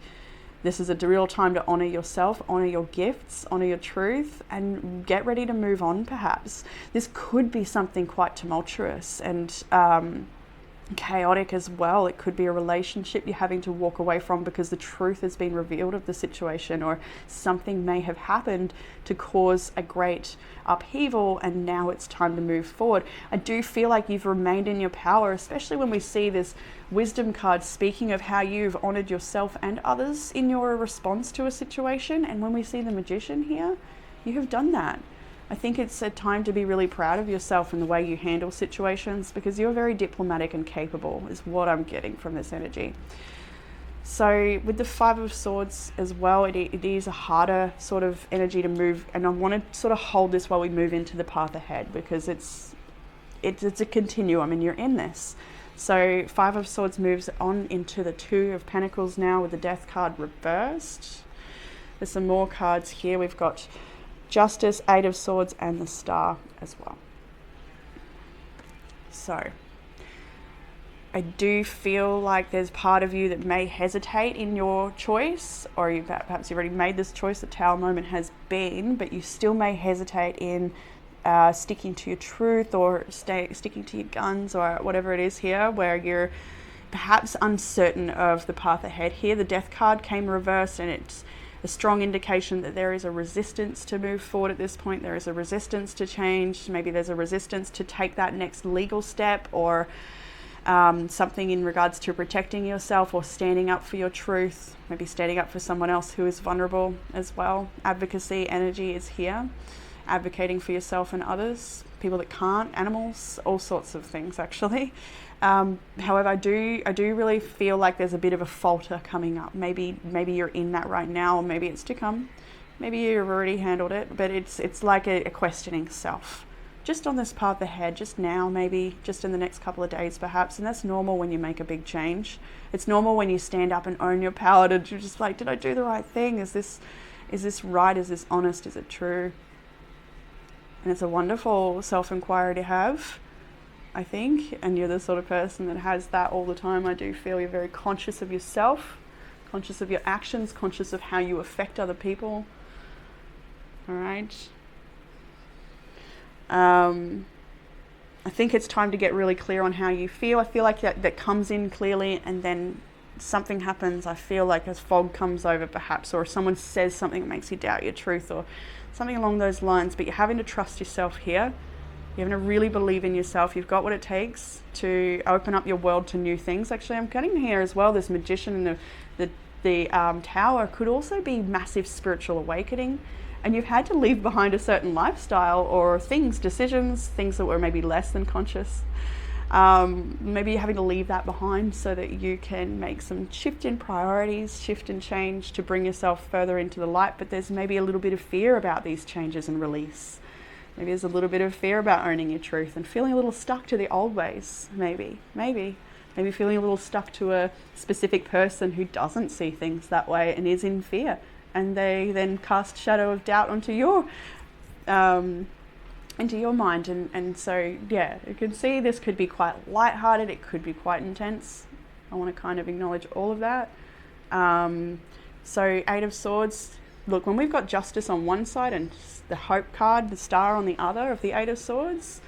this is a real time to honor yourself, honor your gifts, honor your truth, and get ready to move on perhaps. This could be something quite tumultuous and chaotic as well. It could be a relationship you're having to walk away from because the truth has been revealed of the situation, or something may have happened to cause a great upheaval and now it's time to move forward. I do feel like you've remained in your power, especially when we see this wisdom card speaking of how you've honored yourself and others in your response to a situation. And when we see the Magician here, you have done that. I think it's a time to be really proud of yourself and the way you handle situations, because you're very diplomatic and capable is what I'm getting from this energy. So with the Five of Swords as well, it is a harder sort of energy to move, and I want to sort of hold this while we move into the path ahead, because it's a continuum and you're in this. So Five of Swords moves on into the Two of Pentacles now with the Death card reversed. There's some more cards here. We've got Justice, Eight of Swords, and the Star as well. So I do feel like there's part of you that may hesitate in your choice, or perhaps you've already made this choice. The Tower moment has been, but you still may hesitate in sticking to your truth or sticking to your guns or whatever it is here, where you're perhaps uncertain of the path ahead here. The Death card came reversed, and it's a strong indication that there is a resistance to move forward at this point. There is a resistance to change. Maybe there's a resistance to take that next legal step, or something in regards to protecting yourself or standing up for your truth, maybe standing up for someone else who is vulnerable as well. Advocacy energy is here. advocating for yourself and others, people that can't, animals, all sorts of things actually. However, I do really feel like there's a bit of a falter coming up. Maybe you're in that right now, or maybe it's to come. Maybe you've already handled it, but it's like a questioning self. Just on this path ahead, just now, maybe just in the next couple of days perhaps. And that's normal when you make a big change. It's normal when you stand up and own your power to just like, did I do the right thing? Is this right? Is this honest? Is it true? And it's a wonderful self-inquiry to have, I think. And you're the sort of person that has that all the time. I do feel you're very conscious of yourself, conscious of your actions, conscious of how you affect other people. All right. I think it's time to get really clear on how you feel. I feel like that comes in clearly, and then something happens. I feel like as fog comes over perhaps, or someone says something that makes you doubt your truth or something along those lines, but you're having to trust yourself here. You're having to really believe in yourself. You've got what it takes to open up your world to new things. Actually, I'm getting here as well, this magician and the tower could also be massive spiritual awakening. And you've had to leave behind a certain lifestyle or decisions, things that were maybe less than conscious. Maybe you're having to leave that behind so that you can make some shift in priorities, shift in change to bring yourself further into the light. But there's maybe a little bit of fear about these changes and release. Maybe there's a little bit of fear about owning your truth and feeling a little stuck to the old ways. Maybe feeling a little stuck to a specific person who doesn't see things that way and is in fear. And they then cast shadow of doubt onto your mind. And so, yeah, you can see this could be quite lighthearted. It could be quite intense. I want to kind of acknowledge all of that. So 8 of Swords, look, when we've got justice on one side and the hope card, the star on the other of the 8 of Swords,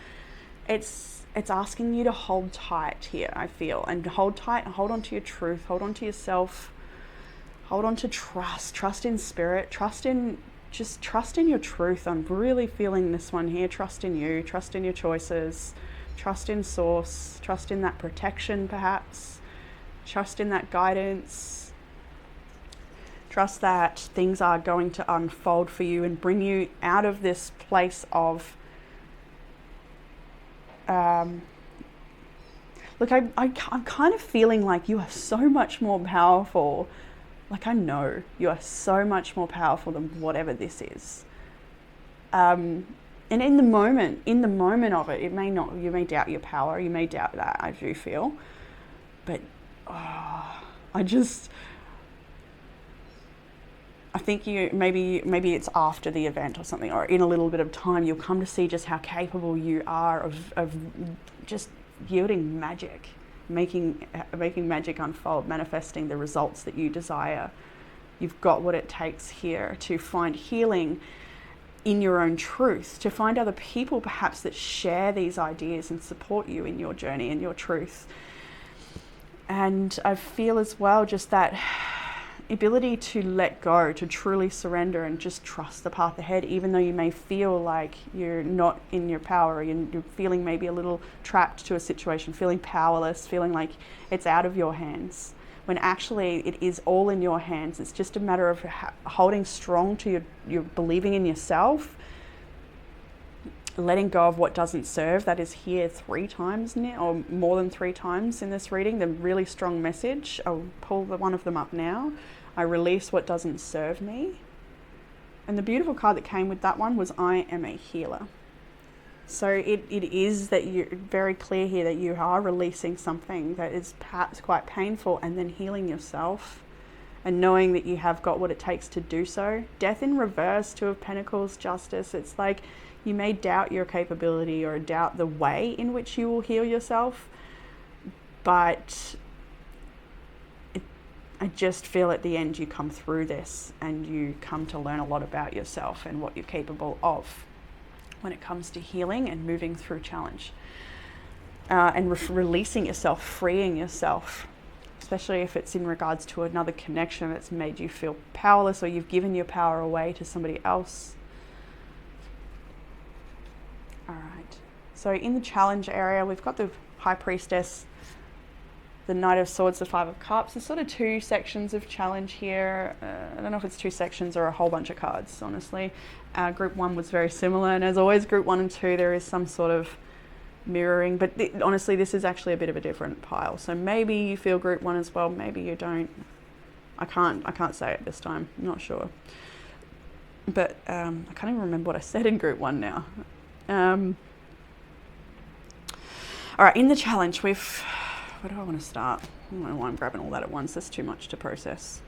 it's asking you to hold tight here, I feel. And hold tight, hold on to your truth, hold on to yourself. Hold on to trust in spirit, trust in your truth. I'm really feeling this one here. Trust in you, trust in your choices, trust in source, trust in that protection perhaps, trust in that guidance, trust that things are going to unfold for you and bring you out of this place of, look, I'm kind of feeling like you are so much more powerful. Like, I know you are so much more powerful than whatever this is. And in the moment of it, you may doubt your power, you may doubt that, I do feel. But I think maybe it's after the event or something, or in a little bit of time, you'll come to see just how capable you are of just yielding magic. Making magic unfold, manifesting the results that you desire. You've got what it takes here to find healing in your own truth, to find other people perhaps that share these ideas and support you in your journey and your truth. And I feel as well just that ability to let go, to truly surrender and just trust the path ahead, even though you may feel like you're not in your power, you're feeling maybe a little trapped to a situation, feeling powerless, feeling like it's out of your hands, when actually it is all in your hands. It's just a matter of holding strong to your believing in yourself, letting go of what doesn't serve. That is here 3 times now, or more than 3 times in this reading, the really strong message. I'll pull one of them up now. I release what doesn't serve me. And the beautiful card that came with that one was I am a healer. So it is that you're very clear here that you are releasing something that is perhaps quite painful and then healing yourself and knowing that you have got what it takes to do so. Death in reverse, 2 of Pentacles, justice. It's like you may doubt your capability or doubt the way in which you will heal yourself, but I just feel at the end you come through this and you come to learn a lot about yourself and what you're capable of when it comes to healing and moving through challenge, and releasing yourself, freeing yourself, especially if it's in regards to another connection that's made you feel powerless or you've given your power away to somebody else. All right, so in the challenge area, we've got the High Priestess, the Knight of Swords, the Five of Cups. There's sort of two sections of challenge here. I don't know if it's two sections or a whole bunch of cards, honestly. Group 1 was very similar, and as always, Group 1 and 2, there is some sort of mirroring, but honestly, this is actually a bit of a different pile. So maybe you feel Group 1 as well, maybe you don't. I can't say it this time, I'm not sure. But I can't even remember what I said in Group 1 now. All right, in the challenge, where do I want to start? I don't know why I'm grabbing all that at once. That's too much to process.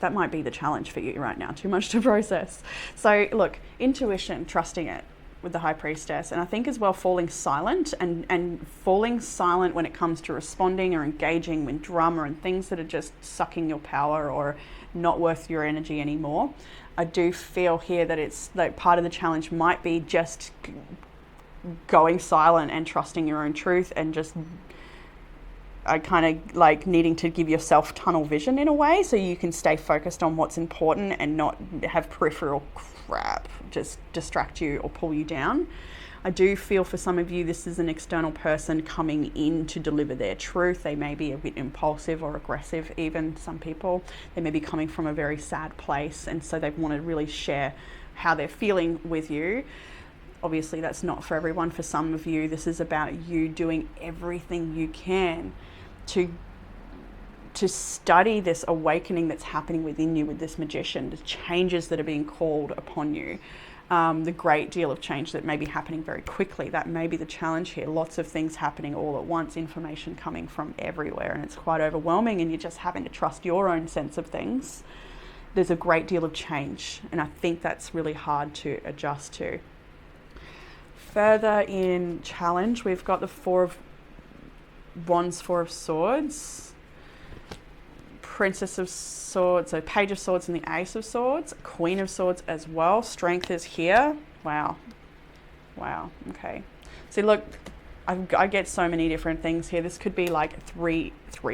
That might be the challenge for you right now, too much to process. So look, intuition, trusting it with the High Priestess. And I think as well, falling silent and falling silent when it comes to responding or engaging with drama and things that are just sucking your power or not worth your energy anymore. I do feel here that it's like part of the challenge might be just going silent and trusting your own truth, and just kind of like needing to give yourself tunnel vision in a way so you can stay focused on what's important and not have peripheral crap just distract you or pull you down. I do feel for some of you this is an external person coming in to deliver their truth. They may be a bit impulsive or aggressive, even some people. They may be coming from a very sad place, and so they want to really share how they're feeling with you. Obviously that's not for everyone. For some of you, this is about you doing everything you can to study this awakening that's happening within you with this magician, the changes that are being called upon you, the great deal of change that may be happening very quickly. That may be the challenge here. Lots of things happening all at once, information coming from everywhere, and it's quite overwhelming, and you're just having to trust your own sense of things. There's a great deal of change, and I think that's really hard to adjust to. Further in challenge, we've got the Four of Wands, Four of Swords, Princess of Swords, so Page of Swords and the Ace of Swords, Queen of Swords as well. Strength is here. Wow. Okay. See, look, I get so many different things here. This could be like three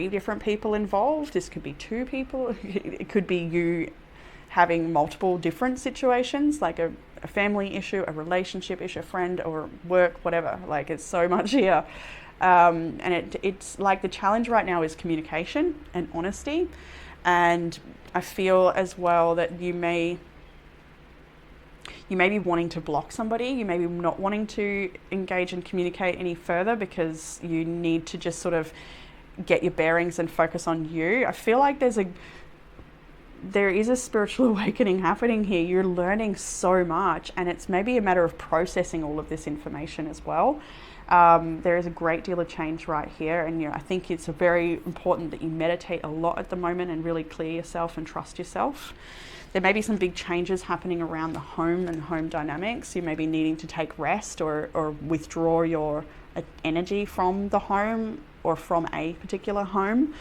different people involved. This could be two people. It could be you having multiple different situations, like a family issue, a relationship issue, a friend, or work, whatever. Like, it's so much here. And it's like the challenge right now is communication and honesty. And I feel as well that you may be wanting to block somebody. You may be not wanting to engage and communicate any further because you need to just sort of get your bearings and focus on you. I feel like there is a spiritual awakening happening here. You're learning so much, and it's maybe a matter of processing all of this information as well. There is a great deal of change right here, and I think it's very important that you meditate a lot at the moment and really clear yourself and trust yourself. There may be some big changes happening around the home and home dynamics. You may be needing to take rest or withdraw your energy from the home or from a particular home.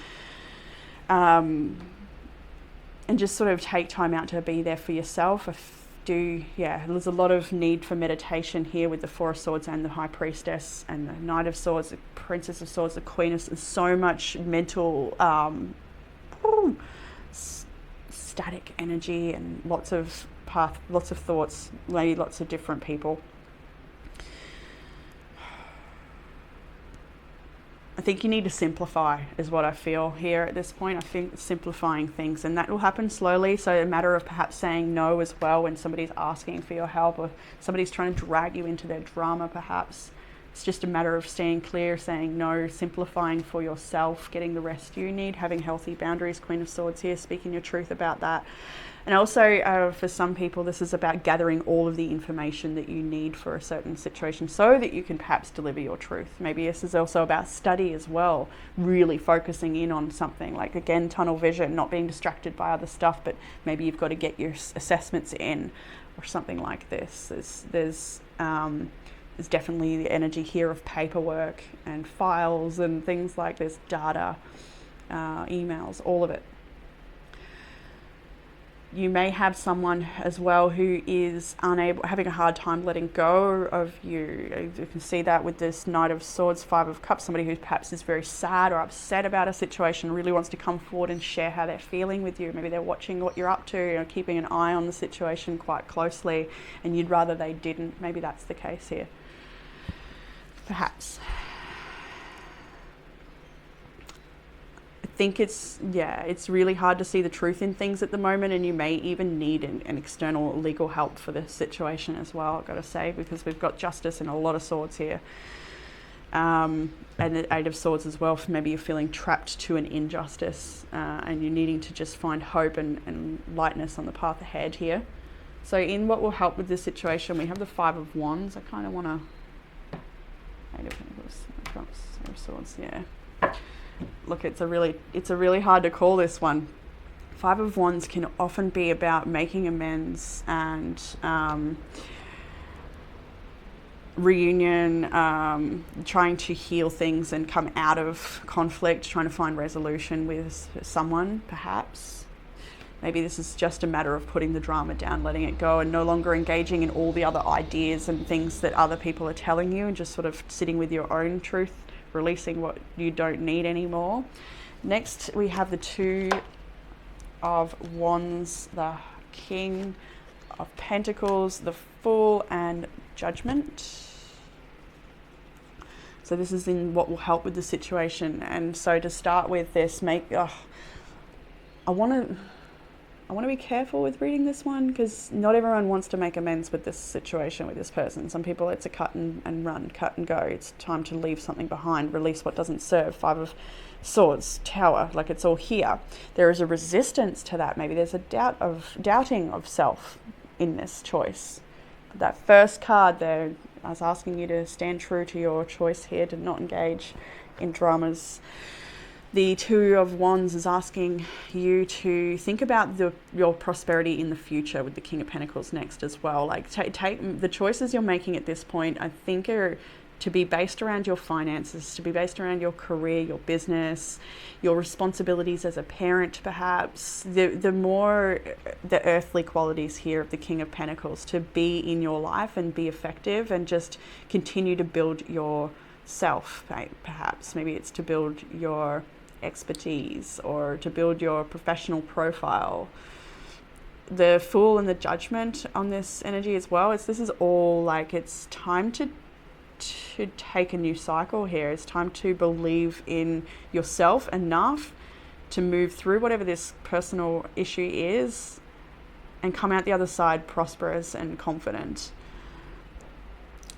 And just sort of take time out to be there for yourself. There's a lot of need for meditation here with the Four of Swords and the High Priestess and the Knight of Swords, the Princess of Swords, the Queen of Swords. So much mental static energy and lots of thoughts, maybe lots of different people. I think you need to simplify is what I feel here at this point. I think simplifying things, and that will happen slowly. So a matter of perhaps saying no as well when somebody's asking for your help or somebody's trying to drag you into their drama perhaps. It's just a matter of staying clear, saying no, simplifying for yourself, getting the rest you need, having healthy boundaries. Queen of Swords here, speaking your truth about that. And also for some people, this is about gathering all of the information that you need for a certain situation so that you can perhaps deliver your truth. Maybe this is also about study as well, really focusing in on something, like again, tunnel vision, not being distracted by other stuff, but maybe you've got to get your assessments in or something like this. There's definitely the energy here of paperwork and files and things like this, data, emails, all of it. You may have someone as well who is having a hard time letting go of you. You can see that with this Knight of Swords, Five of Cups, somebody who perhaps is very sad or upset about a situation, really wants to come forward and share how they're feeling with you. Maybe they're watching what you're up to, keeping an eye on the situation quite closely, and you'd rather they didn't. Maybe that's the case here. Perhaps. think it's really hard to see the truth in things at the moment, and you may even need an external legal help for this situation as well, I've got to say, because we've got Justice and a lot of swords here. And the Eight of Swords as well. Maybe you're feeling trapped to an injustice, and you're needing to just find hope and lightness on the path ahead here. So in what will help with this situation, we have the Five of Wands. I kind of want to... Eight of Pentacles, Eight of Swords, yeah. Look, it's a really hard to call, this one. Five of Wands can often be about making amends and reunion, trying to heal things and come out of conflict, trying to find resolution with someone, perhaps. Maybe this is just a matter of putting the drama down, letting it go, and no longer engaging in all the other ideas and things that other people are telling you, and just sort of sitting with your own truth, releasing what you don't need anymore. Next, we have the Two of Wands, the King of Pentacles, the Fool, and Judgment. So this is in what will help with the situation. And so to start with this, I want to be careful with reading this one, because not everyone wants to make amends with this situation, with this person. Some people, it's a cut and run, cut and go. It's time to leave something behind, release what doesn't serve. Five of Swords, Tower, like it's all here. There is a resistance to that. Maybe there's a doubting of self in this choice. But that first card there, I was asking you to stand true to your choice here, to not engage in dramas. The Two of Wands is asking you to think about your prosperity in the future, with the King of Pentacles next as well. Like take the choices you're making at this point, I think, are to be based around your finances, to be based around your career, your business, your responsibilities as a parent, perhaps. The more the earthly qualities here of the King of Pentacles, to be in your life and be effective and just continue to build yourself, perhaps. Maybe it's to build your expertise or to build your professional profile. The Fool and the Judgment on this energy as well. This is all like, it's time to take a new cycle here. It's time to believe in yourself enough to move through whatever this personal issue is and come out the other side prosperous and confident.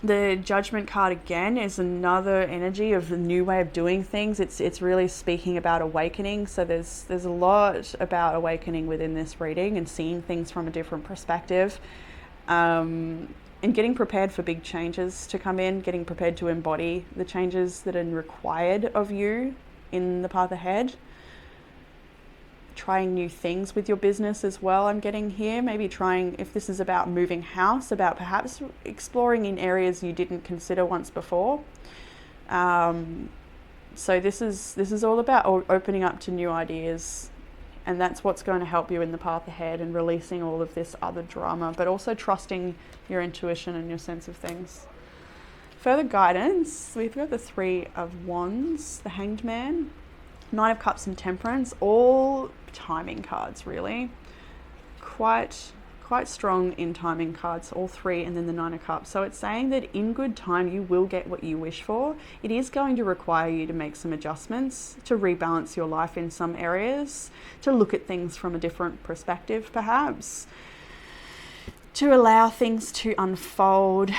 The Judgment card again is another energy of a new way of doing things. It's really speaking about awakening. So there's a lot about awakening within this reading and seeing things from a different perspective. And getting prepared for big changes to come in, getting prepared to embody the changes that are required of you in the path ahead. Trying new things with your business as well, I'm getting here. Maybe trying, if this is about moving house, about perhaps exploring in areas you didn't consider once before. So this is all about opening up to new ideas. And that's what's going to help you in the path ahead, and releasing all of this other drama, but also trusting your intuition and your sense of things. Further guidance, we've got the Three of Wands, the Hanged Man, Nine of Cups and Temperance, all timing cards really. Quite strong in timing cards, all three, and then the Nine of Cups. So it's saying that in good time you will get what you wish for. It is going to require you to make some adjustments, to rebalance your life in some areas, to look at things from a different perspective perhaps, to allow things to unfold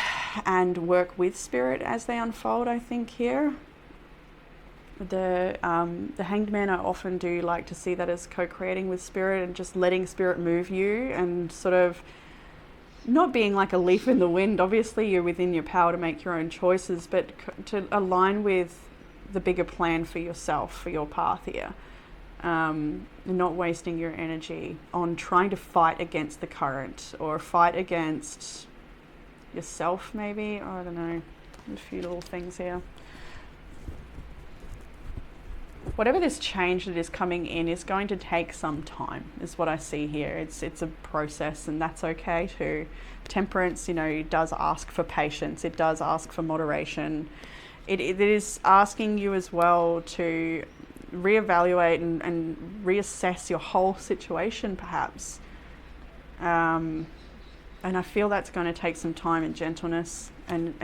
and work with spirit as they unfold, I think here. The Hanged Man, I often do like to see that as co-creating with spirit and just letting spirit move you, and sort of not being like a leaf in the wind. Obviously you're within your power to make your own choices, but to align with the bigger plan for yourself, for your path here. Not wasting your energy on trying to fight against the current or fight against yourself maybe, or I don't know, a few little things here. Whatever this change that is coming in is going to take some time, is what I see here. It's a process, and that's okay too. Temperance, it does ask for patience. It does ask for moderation. It is asking you as well to reevaluate and reassess your whole situation perhaps. And I feel that's going to take some time and gentleness, and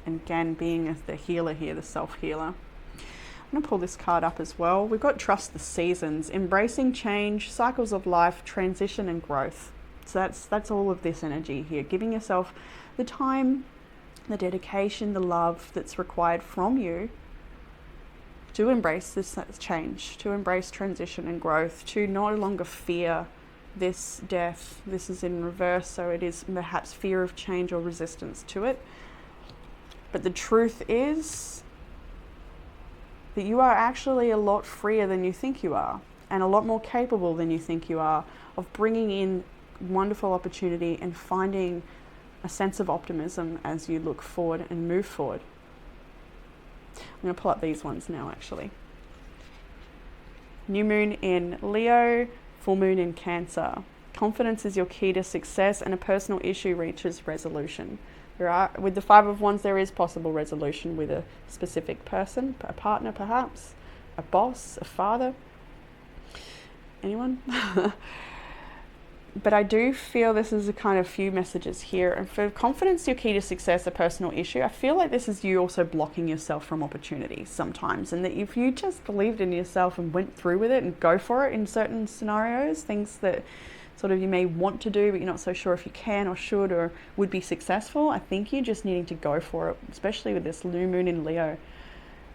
again, being the healer here, the self-healer. I'm going to pull this card up as well. We've got trust the seasons, embracing change, cycles of life, transition and growth. So that's all of this energy here, giving yourself the time, the dedication, the love that's required from you to embrace this change, to embrace transition and growth, to no longer fear this death. This is in reverse, so it is perhaps fear of change or resistance to it. But the truth is that you are actually a lot freer than you think you are, and a lot more capable than you think you are of bringing in wonderful opportunity and finding a sense of optimism as you look forward and move forward. I'm going to pull up these ones now, actually. New moon in Leo, full moon in Cancer. Confidence is your key to success, and a personal issue reaches resolution. With the Five of Wands, there is possible resolution with a specific person, a partner perhaps, a boss, a father. Anyone? But I do feel this is a kind of few messages here. And for confidence, your key to success, a personal issue, I feel like this is you also blocking yourself from opportunities sometimes. And that if you just believed in yourself and went through with it and go for it in certain scenarios, things that sort of you may want to do, but you're not so sure if you can or should or would be successful, I think you're just needing to go for it, especially with this new moon in Leo.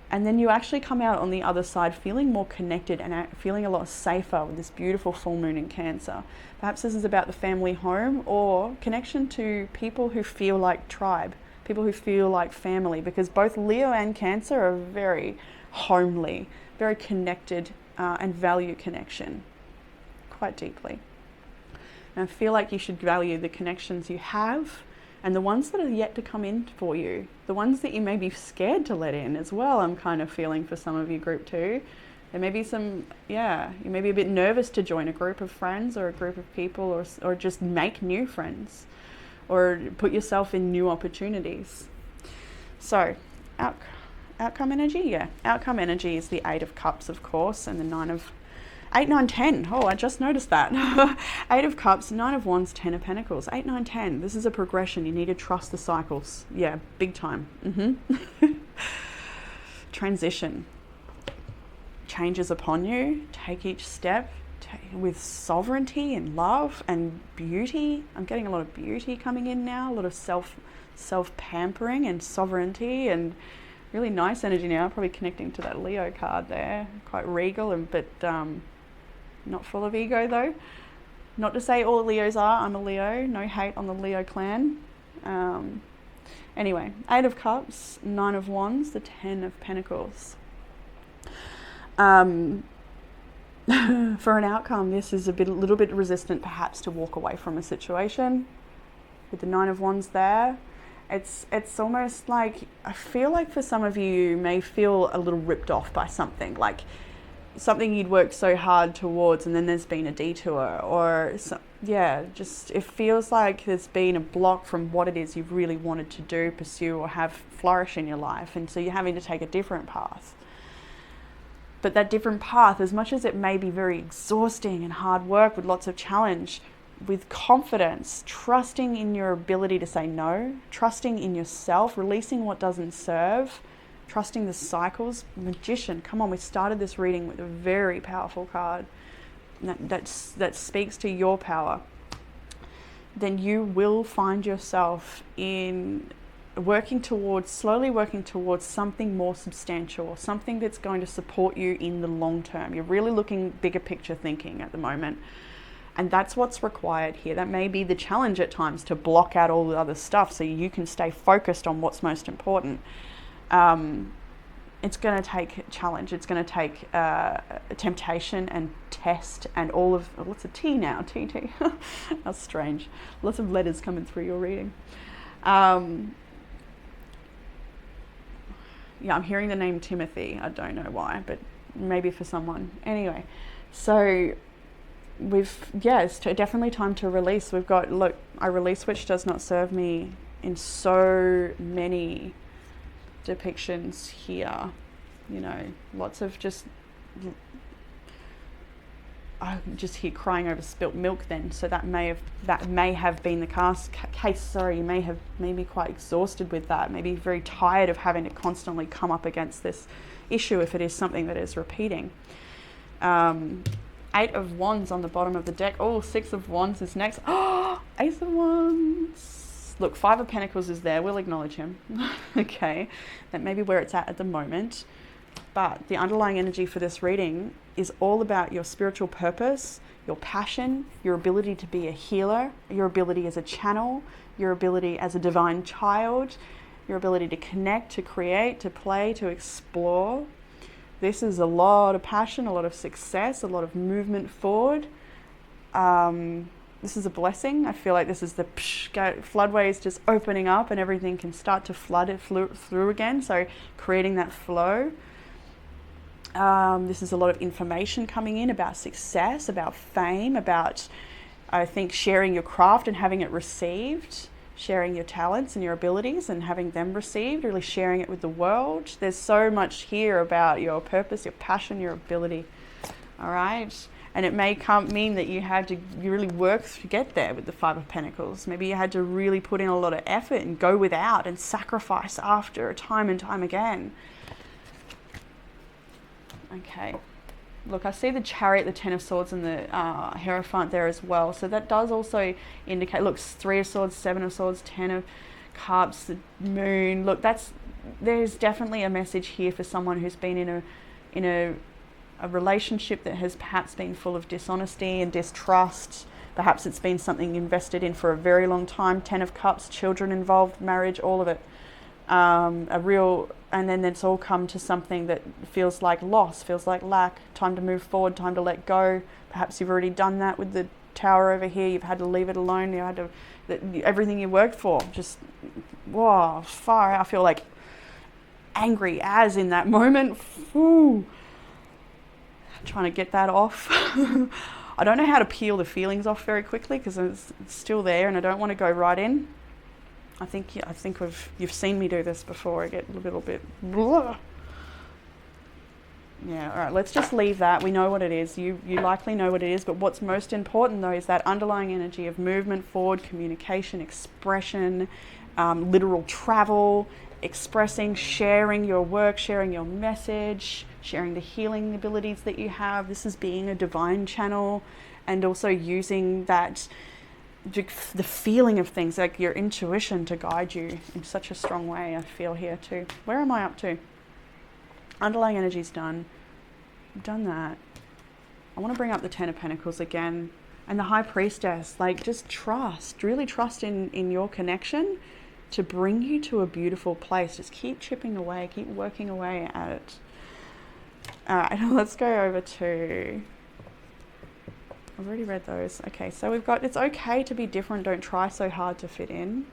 And then you actually come out on the other side feeling more connected and feeling a lot safer with this beautiful full moon in Cancer. Perhaps this is about the family home or connection to people who feel like tribe, people who feel like family, because both Leo and Cancer are very homely, very connected and value connection quite deeply. And I feel like you should value the connections you have and the ones that are yet to come in for you, the ones that you may be scared to let in as well. I'm kind of feeling for some of you, group 2. There may be some, you may be a bit nervous to join a group of friends or a group of people or just make new friends or put yourself in new opportunities. So, outcome energy? Outcome energy is the 8 of Cups, of course, and the 8, 9, 10. Oh, I just noticed that. 8 of Cups, 9 of Wands, 10 of Pentacles. 8, 9, 10. This is a progression. You need to trust the cycles. Yeah, big time. Transition. Changes upon you. Take each step with sovereignty and love and beauty. I'm getting a lot of beauty coming in now. A lot of self-pampering and sovereignty and really nice energy now. Probably connecting to that Leo card there. Quite regal but not full of ego though. Not to say all Leos are. I'm a Leo. No hate on the Leo clan. Anyway, 8 of Cups, 9 of Wands, the 10 of Pentacles. For an outcome, this is a little bit resistant perhaps to walk away from a situation. With the 9 of Wands there, it's almost like, I feel like for some of you, you may feel a little ripped off by something, like something you'd worked so hard towards and then there's been a detour or just it feels like there's been a block from what it is you've really wanted to do, pursue or have flourish in your life, and so you're having to take a different path. But that different path, as much as it may be very exhausting and hard work with lots of challenge, with confidence, trusting in your ability to say no, trusting in yourself, releasing what doesn't serve, trusting the cycles. Magician, come on, we started this reading with a very powerful card that speaks to your power. Then you will find yourself in slowly working towards something more substantial, something that's going to support you in the long term. You're really looking bigger picture thinking at the moment. And that's what's required here. That may be the challenge at times, to block out all the other stuff so you can stay focused on what's most important. It's going to take challenge. It's going to take temptation and test and all of, what's a T now? TT. That's strange. Lots of letters coming through your reading. I'm hearing the name Timothy. I don't know why, but maybe for someone. Anyway, so it's definitely time to release. We've got, I release which does not serve me in so many depictions here, lots of just I just hear crying over spilt milk then, so that may have been the case. Sorry, you may be quite exhausted with that, maybe very tired of having to constantly come up against this issue if it is something that is repeating. 8 of Wands on the bottom of the deck. Oh, 6 of Wands is next. Oh, Ace of Wands. Look, 5 of Pentacles is there. We'll acknowledge him. Okay, that may be where it's at the moment. But the underlying energy for this reading is all about your spiritual purpose, your passion, your ability to be a healer, your ability as a channel, your ability as a divine child, your ability to connect, to create, to play, to explore. This is a lot of passion, a lot of success, a lot of movement forward. This is a blessing. I feel like this is the floodways just opening up and everything can start to flood it through again. So creating that flow. This is a lot of information coming in about success, about fame, about, I think, sharing your craft and having it received, sharing your talents and your abilities and having them received, really sharing it with the world. There's so much here about your purpose, your passion, your ability. All right. And it may mean that you really work to get there with the 5 of Pentacles. Maybe you had to really put in a lot of effort and go without and sacrifice after time and time again. Okay, look, I see the Chariot, the 10 of Swords, and the Hierophant there as well. So that does also indicate, look, 3 of Swords, 7 of Swords, 10 of Cups, the Moon. Look, there's definitely a message here for someone who's been in a relationship that has perhaps been full of dishonesty and distrust. Perhaps it's been something invested in for a very long time. 10 of Cups, children involved, marriage, all of it. And then it's all come to something that feels like loss, feels like lack, time to move forward, time to let go. Perhaps you've already done that with the Tower over here. You've had to leave it alone. You had to, everything you worked for, just, whoa, far out. I feel like angry as in that moment. Ooh. Trying to get that off. I don't know how to peel the feelings off very quickly because it's still there and I don't want to go right in. I think you've seen me do this before. I get a little bit blah. Yeah, all right, let's just leave that. We know what it is. You likely know what it is, but what's most important though is that underlying energy of movement forward, communication, expression, literal travel, expressing, sharing your work, sharing your message, sharing the healing abilities that you have. This is being a divine channel and also using that the feeling of things, like your intuition, to guide you in such a strong way. I feel here too. Where am I up to? Underlying energy's done. I've done that. I want to bring up the 10 of Pentacles again and the High Priestess. Like, just trust, really trust in your connection to bring you to a beautiful place. Just keep chipping away, keep working away at it. All right, let's go over to, I've already read those. Okay, so we've got, it's okay to be different. Don't try so hard to fit in.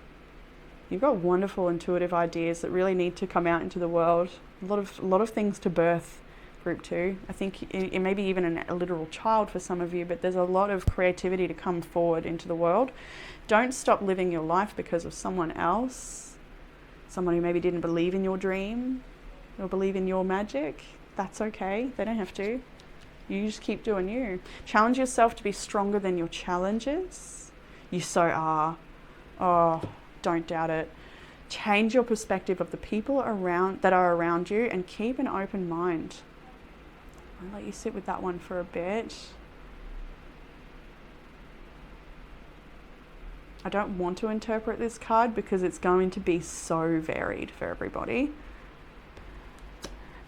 You've got wonderful intuitive ideas that really need to come out into the world. A lot of things to birth, group 2. I think it may be even a literal child for some of you, but there's a lot of creativity to come forward into the world. Don't stop living your life because of someone else, someone who maybe didn't believe in your dream or believe in your magic. That's okay. They don't have to. You just keep doing you. Challenge yourself to be stronger than your challenges. You so are. Oh, don't doubt it. Change your perspective of the people that are around you and keep an open mind. I'll let you sit with that one for a bit. I don't want to interpret this card because it's going to be so varied for everybody.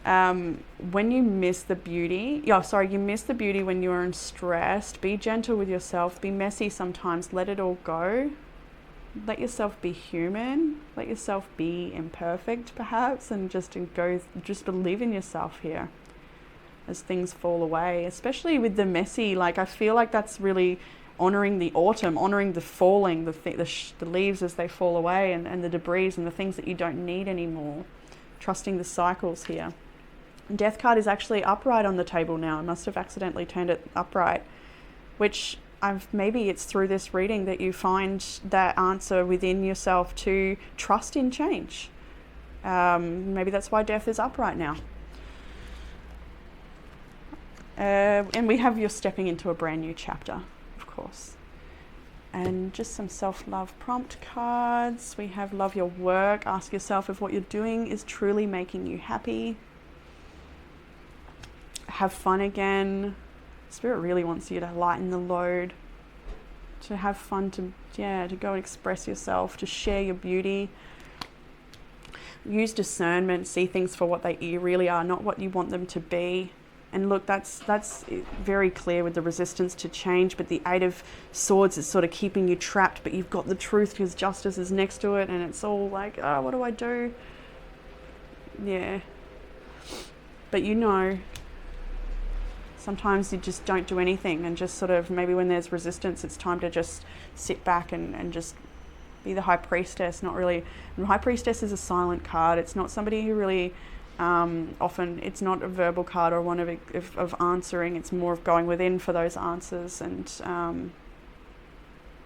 When you miss the beauty, you miss the beauty when you're stressed. Be gentle with yourself. Be messy sometimes. Let it all go. Let yourself be human. Let yourself be imperfect, perhaps, and just believe in yourself here as things fall away. Especially with the messy, like I feel like that's really honoring the autumn, honoring the falling, the leaves as they fall away, and the debris and the things that you don't need anymore. Trusting the cycles here. Death card is actually upright on the table now. I must have accidentally turned it upright, which maybe it's through this reading that you find that answer within yourself to trust in change. Maybe that's why death is upright now. And we have you're stepping into a brand new chapter, of course. And just some self-love prompt cards. We have love your work. Ask yourself if what you're doing is truly making you happy. Have fun again. Spirit really wants you to lighten the load, to have fun, to go and express yourself, to share your beauty. Use discernment, see things for what they really are, not what you want them to be. And look, that's very clear with the resistance to change, but the Eight of Swords is sort of keeping you trapped, but you've got the truth because justice is next to it, and it's all like, oh, what do I do? Yeah. But sometimes you just don't do anything, and just sort of, maybe when there's resistance, it's time to just sit back and just be the High Priestess. Not really. And the High Priestess is a silent card. It's not somebody who really, often, it's not a verbal card or one of answering. It's more of going within for those answers. And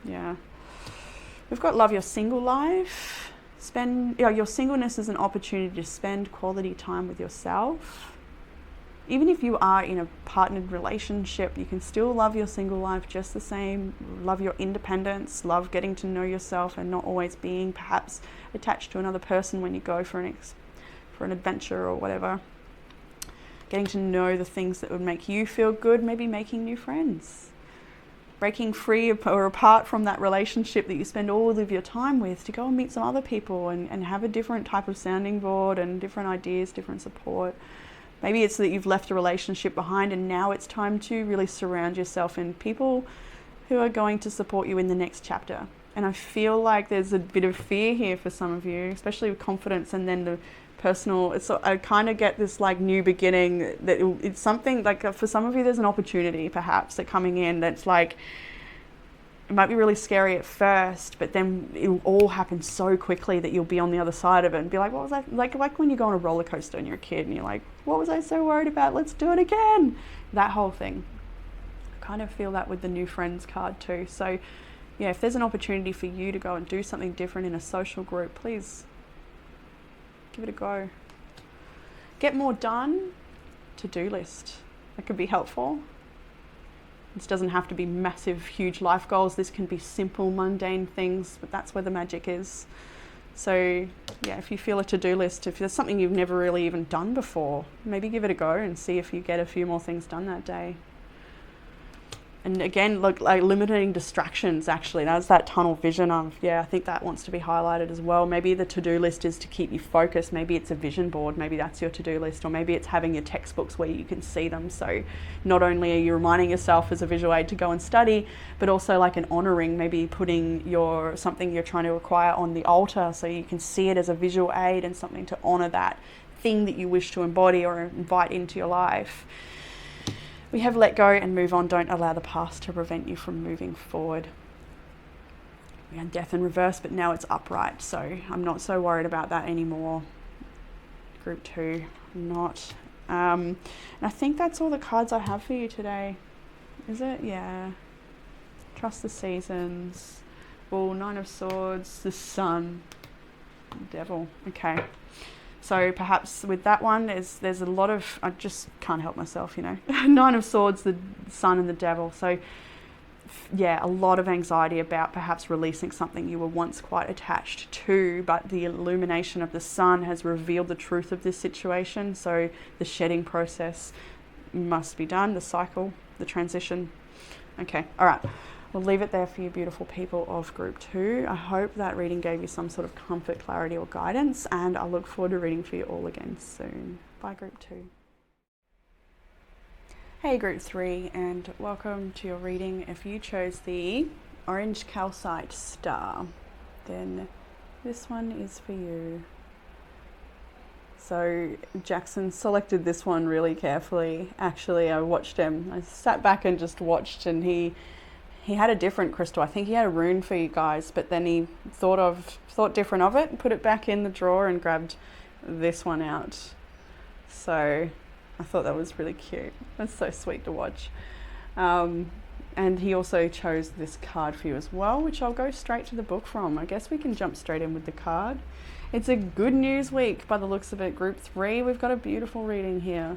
we've got love your single life. Your singleness is an opportunity to spend quality time with yourself. Even if you are in a partnered relationship, you can still love your single life just the same. Love your independence, love getting to know yourself and not always being perhaps attached to another person when you go for an adventure or whatever. Getting to know the things that would make you feel good, maybe making new friends. Breaking free or apart from that relationship that you spend all of your time with to go and meet some other people and have a different type of sounding board and different ideas, different support. Maybe it's that you've left a relationship behind and now it's time to really surround yourself in people who are going to support you in the next chapter. And I feel like there's a bit of fear here for some of you, especially with confidence and then the personal. I kind of get this like new beginning that it's something like for some of you there's an opportunity perhaps that coming in that's like, it might be really scary at first, but then it'll all happen so quickly that you'll be on the other side of it and be like, what was I, like when you go on a roller coaster and you're a kid and you're like, what was I so worried about? Let's do it again. That whole thing. I kind of feel that with the new friends card too. So yeah, if there's an opportunity for you to go and do something different in a social group, please give it a go. Get more done. To-do list. That could be helpful. This doesn't have to be massive, huge life goals. This can be simple, mundane things, but that's where the magic is. So yeah, if you feel a to-do list, if there's something you've never really even done before, maybe give it a go and see if you get a few more things done that day. And again, look, like limiting distractions, actually, that's that tunnel vision of, I think that wants to be highlighted as well. Maybe the to-do list is to keep you focused. Maybe it's a vision board. Maybe that's your to-do list, or maybe it's having your textbooks where you can see them. So not only are you reminding yourself as a visual aid to go and study, but also like an honoring, maybe putting something you're trying to acquire on the altar so you can see it as a visual aid and something to honor that thing that you wish to embody or invite into your life. We have let go and move on. Don't allow the past to prevent you from moving forward. We had death in reverse, but now it's upright. So I'm not so worried about that anymore. Group 2, I'm not. And I think that's all the cards I have for you today. Is it? Yeah. Trust the seasons. Bull, 9 of Swords, the Sun, Devil. Okay. So perhaps with that one, there's a lot of, I just can't help myself, 9 of Swords, the Sun and the Devil. So a lot of anxiety about perhaps releasing something you were once quite attached to, but the illumination of the Sun has revealed the truth of this situation. So the shedding process must be done, the cycle, the transition. Okay, all right. We'll leave it there for you beautiful people of Group 2. I hope that reading gave you some sort of comfort, clarity or guidance, and I look forward to reading for you all again soon. Bye Group 2. Hey Group 3, and welcome to your reading. If you chose the Orange Calcite Star, then this one is for you. So Jackson selected this one really carefully. Actually, I watched him. I sat back and just watched, and he had a different crystal. I think he had a rune for you guys, but then he thought different of it, put it back in the drawer and grabbed this one out. So I thought that was really cute. That's so sweet to watch. And he also chose this card for you as well, which I'll go straight to the book from. I guess we can jump straight in with the card. It's a good news week by the looks of it, Group 3. We've got a beautiful reading here.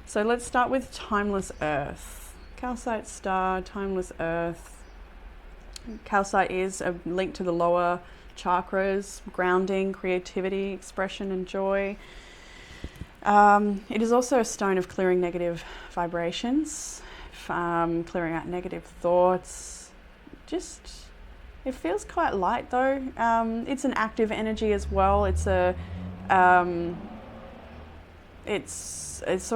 So let's start with timeless earth. Calcite star, timeless earth. Calcite is a link to the lower chakras, grounding, creativity, expression, and joy. It is also a stone of clearing negative vibrations, clearing out negative thoughts. It feels quite light though. It's an active energy as well. It's sort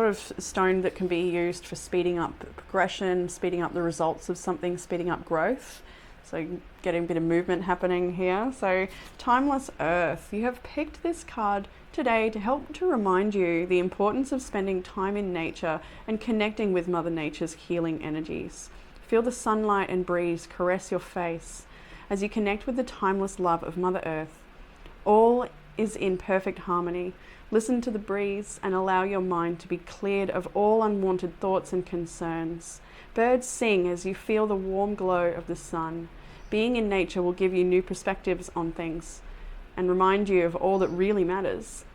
of a stone that can be used for speeding up progression, speeding up the results of something, speeding up growth. So getting a bit of movement happening here. So timeless earth, you have picked this card today to help to remind you the importance of spending time in nature and connecting with Mother Nature's healing energies. Feel the sunlight and breeze caress your face as you connect with the timeless love of Mother Earth. All is in perfect harmony. Listen to the breeze and allow your mind to be cleared of all unwanted thoughts and concerns. Birds sing as you feel the warm glow of the sun. Being in nature will give you new perspectives on things and remind you of all that really matters.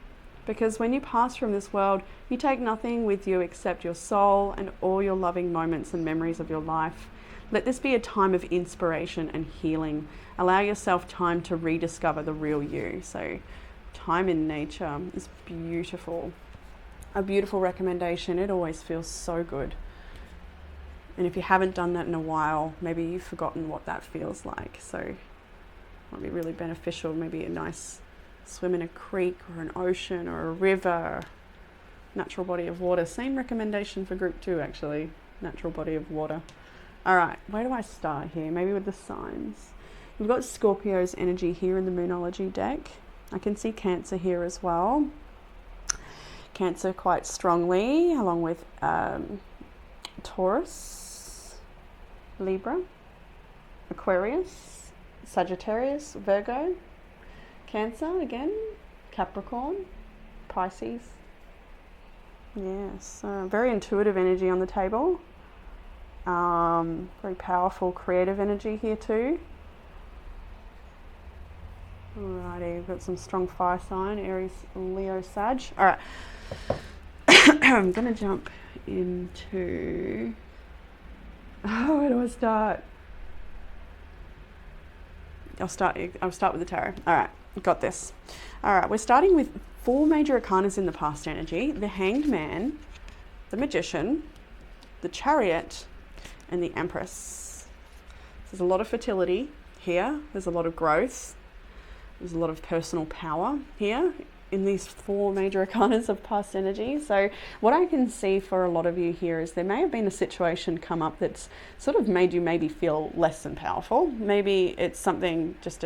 Because when you pass from this world, you take nothing with you except your soul and all your loving moments and memories of your life. Let this be a time of inspiration and healing. Allow yourself time to rediscover the real you. So time in nature is beautiful. A beautiful recommendation. It always feels so good. And if you haven't done that in a while, maybe you've forgotten what that feels like. So it might be really beneficial. Maybe a nice swim in a creek or an ocean or a river, natural body of water. Same recommendation for group 2 actually, natural body of water. All right, where do I start here? Maybe with the signs. We've got Scorpio's energy here in the Moonology deck. I can see Cancer here as well. Cancer quite strongly, along with Taurus, Libra, Aquarius, Sagittarius, Virgo, Cancer again, Capricorn, Pisces. Yes, very intuitive energy on the table. Very powerful creative energy here too. Alrighty, we've got some strong fire sign, Aries, Leo, Sag. Alright, I'm going to jump into... Oh, where do I start? I'll start with the tarot. Alright, got this. Alright, we're starting with 4 major arcanas in the past energy. The Hanged Man, the Magician, the Chariot, and the Empress. There's a lot of fertility here. There's a lot of growth. There's a lot of personal power here in these 4 major arcanas of past energy. So what I can see for a lot of you here is there may have been a situation come up that's sort of made you maybe feel less than powerful. Maybe it's something just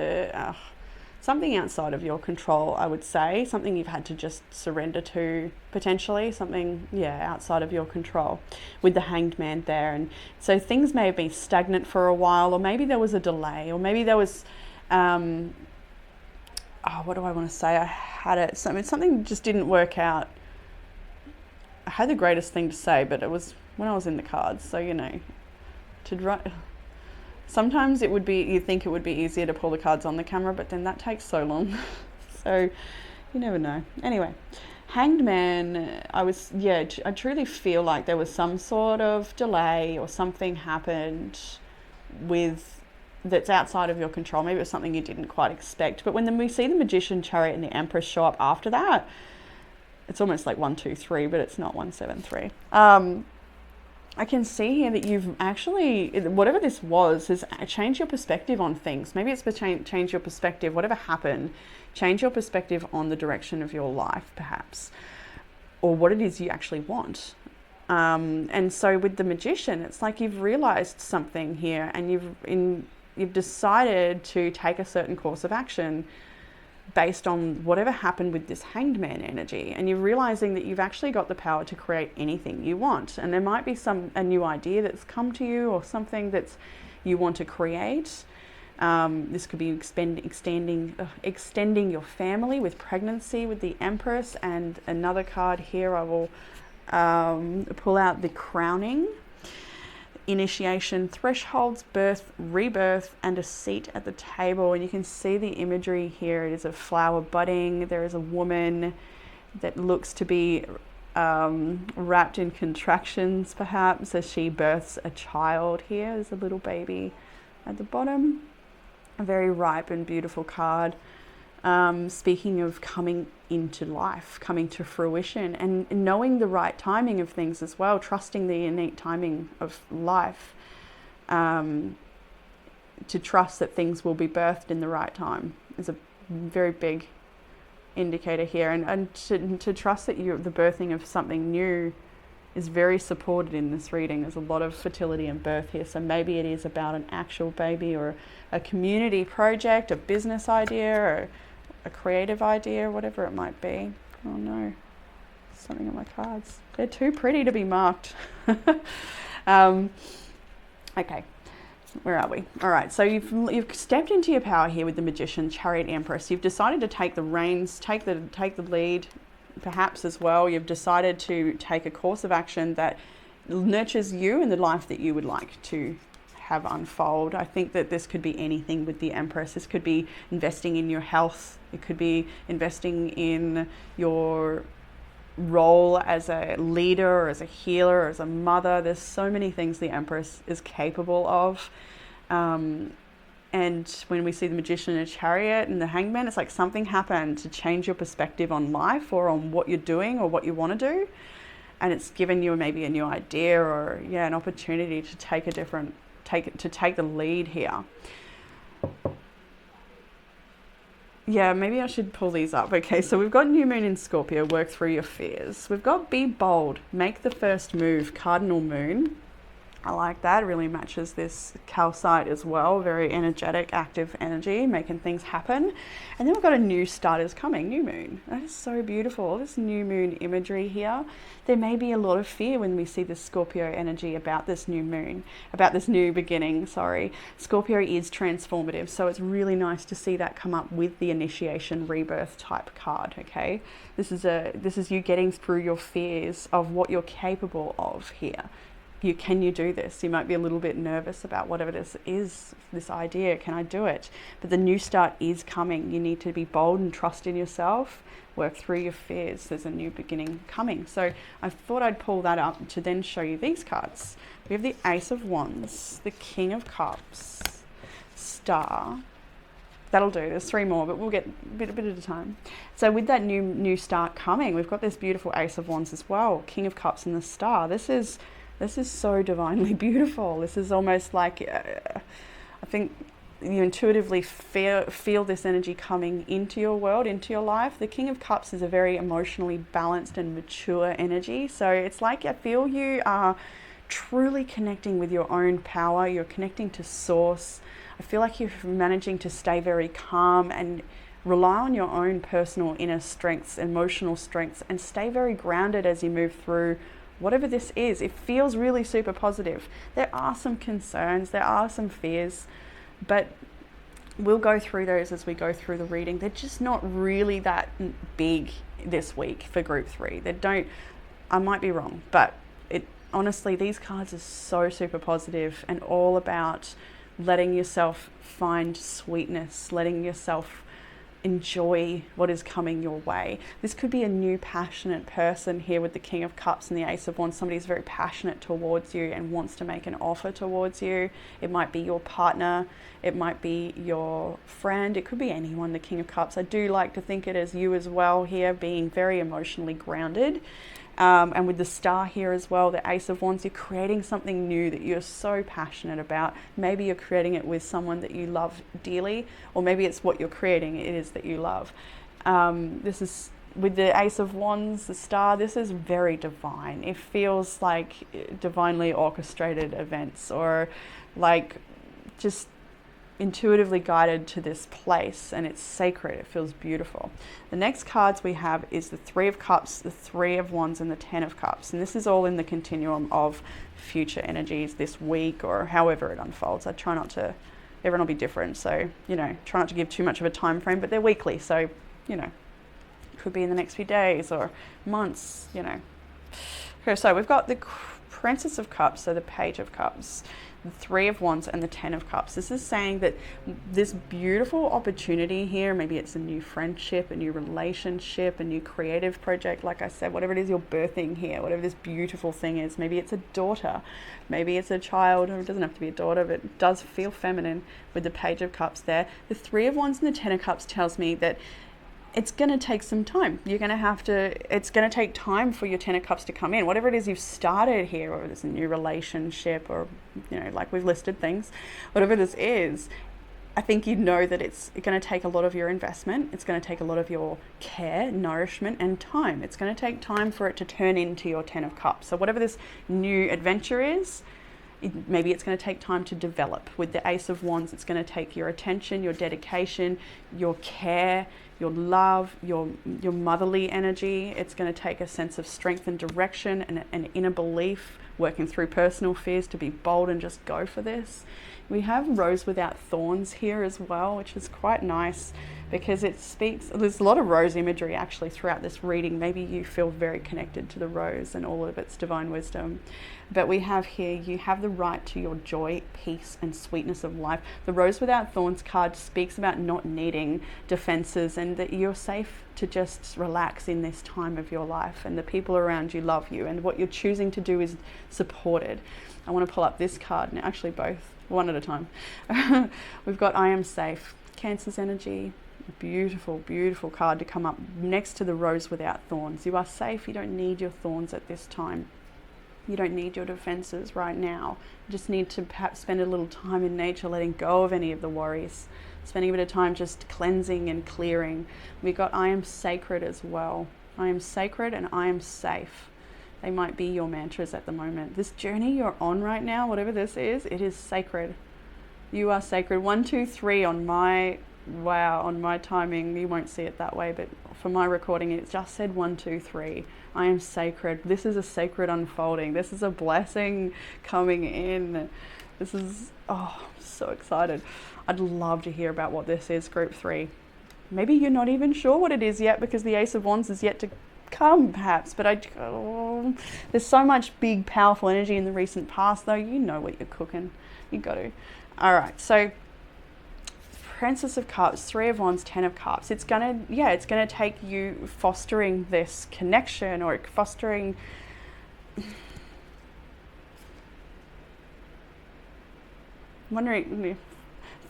something outside of your control, I would say, something you've had to just surrender to, potentially, something, outside of your control, with the Hanged Man there. And so things may have been stagnant for a while, or maybe there was a delay, or maybe there was, what do I want to say? I had it, something just didn't work out. I had the greatest thing to say, but it was when I was in the cards, so, sometimes it would be, you think it would be easier to pull the cards on the camera, but then that takes so long. So you never know. Anyway, Hanged Man, I truly feel like there was some sort of delay or something happened that's outside of your control. Maybe it was something you didn't quite expect. But when we see the Magician, Chariot, and the Empress show up after that, it's almost like 1, 2, 3, but it's not 1, 7, 3. I can see here that you've actually, whatever this was, has changed your perspective on things. Maybe it's changed your perspective, whatever happened, change your perspective on the direction of your life, perhaps, or what it is you actually want. And so with the Magician, it's like you've realized something here, and you've decided to take a certain course of action based on whatever happened with this Hanged Man energy, and you're realizing that you've actually got the power to create anything you want. And there might be a new idea that's come to you, or something that's you want to create. This could be extending your family with pregnancy with the Empress. And another card here, I will pull out the Crowning. Initiation, thresholds, birth, rebirth, and a seat at the table. And you can see the imagery here. It is a flower budding. There is a woman that looks to be wrapped in contractions perhaps as she births a child here. There's a little baby at the bottom. A very ripe and beautiful card. Speaking of coming into life, coming to fruition, and knowing the right timing of things as well, trusting the innate timing of life, to trust that things will be birthed in the right time is a very big indicator here, and to trust that the birthing of something new is very supported in this reading. There's a lot of fertility and birth here, so maybe it is about an actual baby or a community project, a business idea, or a creative idea, whatever it might be. Oh no, something on my cards. They're too pretty to be marked. Okay, where are we? All right, so you've stepped into your power here with the Magician, Chariot, Empress. You've decided to take the reins, take the lead, perhaps as well. You've decided to take a course of action that nurtures you and the life that you would like to have unfold. I think that this could be anything with the Empress. This could be investing in your health. It could be investing in your role as a leader or as a healer or as a mother. There's so many things the Empress is capable of. And when we see the Magician and a Chariot and the Hangman, it's like something happened to change your perspective on life or on what you're doing or what you want to do. And it's given you maybe a new idea or an opportunity to take the lead here. Yeah, maybe I should pull these up. Okay, so we've got New Moon in Scorpio, work through your fears. We've got Be Bold, make the first move, Cardinal Moon. I like that, it really matches this calcite as well. Very energetic, active energy, making things happen. And then we've got a new start is coming, New Moon. That is so beautiful, this new moon imagery here. There may be a lot of fear when we see this Scorpio energy about this new moon, about this new beginning, sorry. Scorpio is transformative, so it's really nice to see that come up with the initiation rebirth type card, okay? This is you getting through your fears of what you're capable of here. Can you do this? You might be a little bit nervous about whatever this is, this idea, can I do it? But the new start is coming. You need to be bold and trust in yourself, work through your fears. There's a new beginning coming. So I thought I'd pull that up to then show you these cards. We have the Ace of Wands, the King of Cups, Star. That'll do, there's 3 more, but we'll get a bit at a time. So with that new start coming, we've got this beautiful Ace of Wands as well, King of Cups and the Star. This is so divinely beautiful. This is almost like, I think you intuitively feel this energy coming into your world, into your life. The King of Cups is a very emotionally balanced and mature energy. So it's like I feel you are truly connecting with your own power. You're connecting to source. I feel like you're managing to stay very calm and rely on your own personal inner strengths, emotional strengths, and stay very grounded as you move through whatever this is. It feels really super positive. There are some concerns, there are some fears, but we'll go through those as we go through the reading. They're just not really that big this week for group 3. I might be wrong, but honestly, these cards are so super positive and all about letting yourself find sweetness, letting yourself enjoy what is coming your way. This could be a new passionate person here with the King of Cups and the Ace of Wands. Somebody who's very passionate towards you and wants to make an offer towards you. It might be your partner, it might be your friend, it could be anyone, the King of Cups. I do like to think it as you as well here, being very emotionally grounded. And with the Star here as well, the Ace of Wands, you're creating something new that you're so passionate about. Maybe you're creating it with someone that you love dearly, or maybe it's what you're creating, it is that you love. This is, with the Ace of Wands, the Star, this is very divine. It feels like divinely orchestrated events, or like just intuitively guided to this place, and it's sacred. It feels beautiful. The next cards we have is the 3 of Cups, the 3 of Wands, and the 10 of Cups, and this is all in the continuum of future energies this week or however it unfolds. I try not to, everyone will be different, so try not to give too much of a time frame, but they're weekly, so could be in the next few days or months. Okay, so we've got the Princess of Cups, so the Page of Cups, the Three of Wands, and the Ten of Cups. This is saying that this beautiful opportunity here, maybe it's a new friendship, a new relationship, a new creative project, like I said, whatever it is you're birthing here, whatever this beautiful thing is. Maybe it's a daughter, maybe it's a child, or it doesn't have to be a daughter, but it does feel feminine with the Page of Cups there. The Three of Wands and the Ten of Cups tells me that it's going to take some time. It's going to take time for your Ten of Cups to come in. Whatever it is you've started here, or there's a new relationship, or, like we've listed things, whatever this is, I think you know that it's going to take a lot of your investment. It's going to take a lot of your care, nourishment, and time. It's going to take time for it to turn into your Ten of Cups. So whatever this new adventure is, maybe it's going to take time to develop. With the Ace of Wands, it's going to take your attention, your dedication, your care, your love, your motherly energy. It's going to take a sense of strength and direction and an inner belief, working through personal fears to be bold and just go for this. We have Rose Without Thorns here as well, which is quite nice because it speaks, there's a lot of rose imagery actually throughout this reading. Maybe you feel very connected to the rose and all of its divine wisdom. But we have here, you have the right to your joy, peace, and sweetness of life. The Rose Without Thorns card speaks about not needing defenses, and that you're safe to just relax in this time of your life, and the people around you love you, and what you're choosing to do is supported. I want to pull up this card, and actually both, one at a time. We've got I Am Safe, Cancer's energy. Beautiful, beautiful card to come up next to the Rose Without Thorns. You are safe. You don't need your thorns at this time. You don't need your defenses right now. You just need to perhaps spend a little time in nature, letting go of any of the worries, spending a bit of time just cleansing and clearing. We got I Am Sacred as well. I am sacred and I am safe. They might be your mantras at the moment. This journey you're on right now, whatever this is, it is sacred. You are sacred. 1, 2, 3 on my timing. You won't see it that way, but for my recording, it just said 1, 2, 3. I am sacred. This is a sacred unfolding. This is a blessing coming in. This is, I'm so excited. I'd love to hear about what this is, group 3. Maybe you're not even sure what it is yet because the Ace of Wands is yet to come, perhaps, but there's so much big, powerful energy in the recent past, though. You know what you're cooking. You got to. All right, so Princess of Cups, Three of Wands, Ten of Cups. It's gonna take you fostering this connection, or fostering. I'm wondering,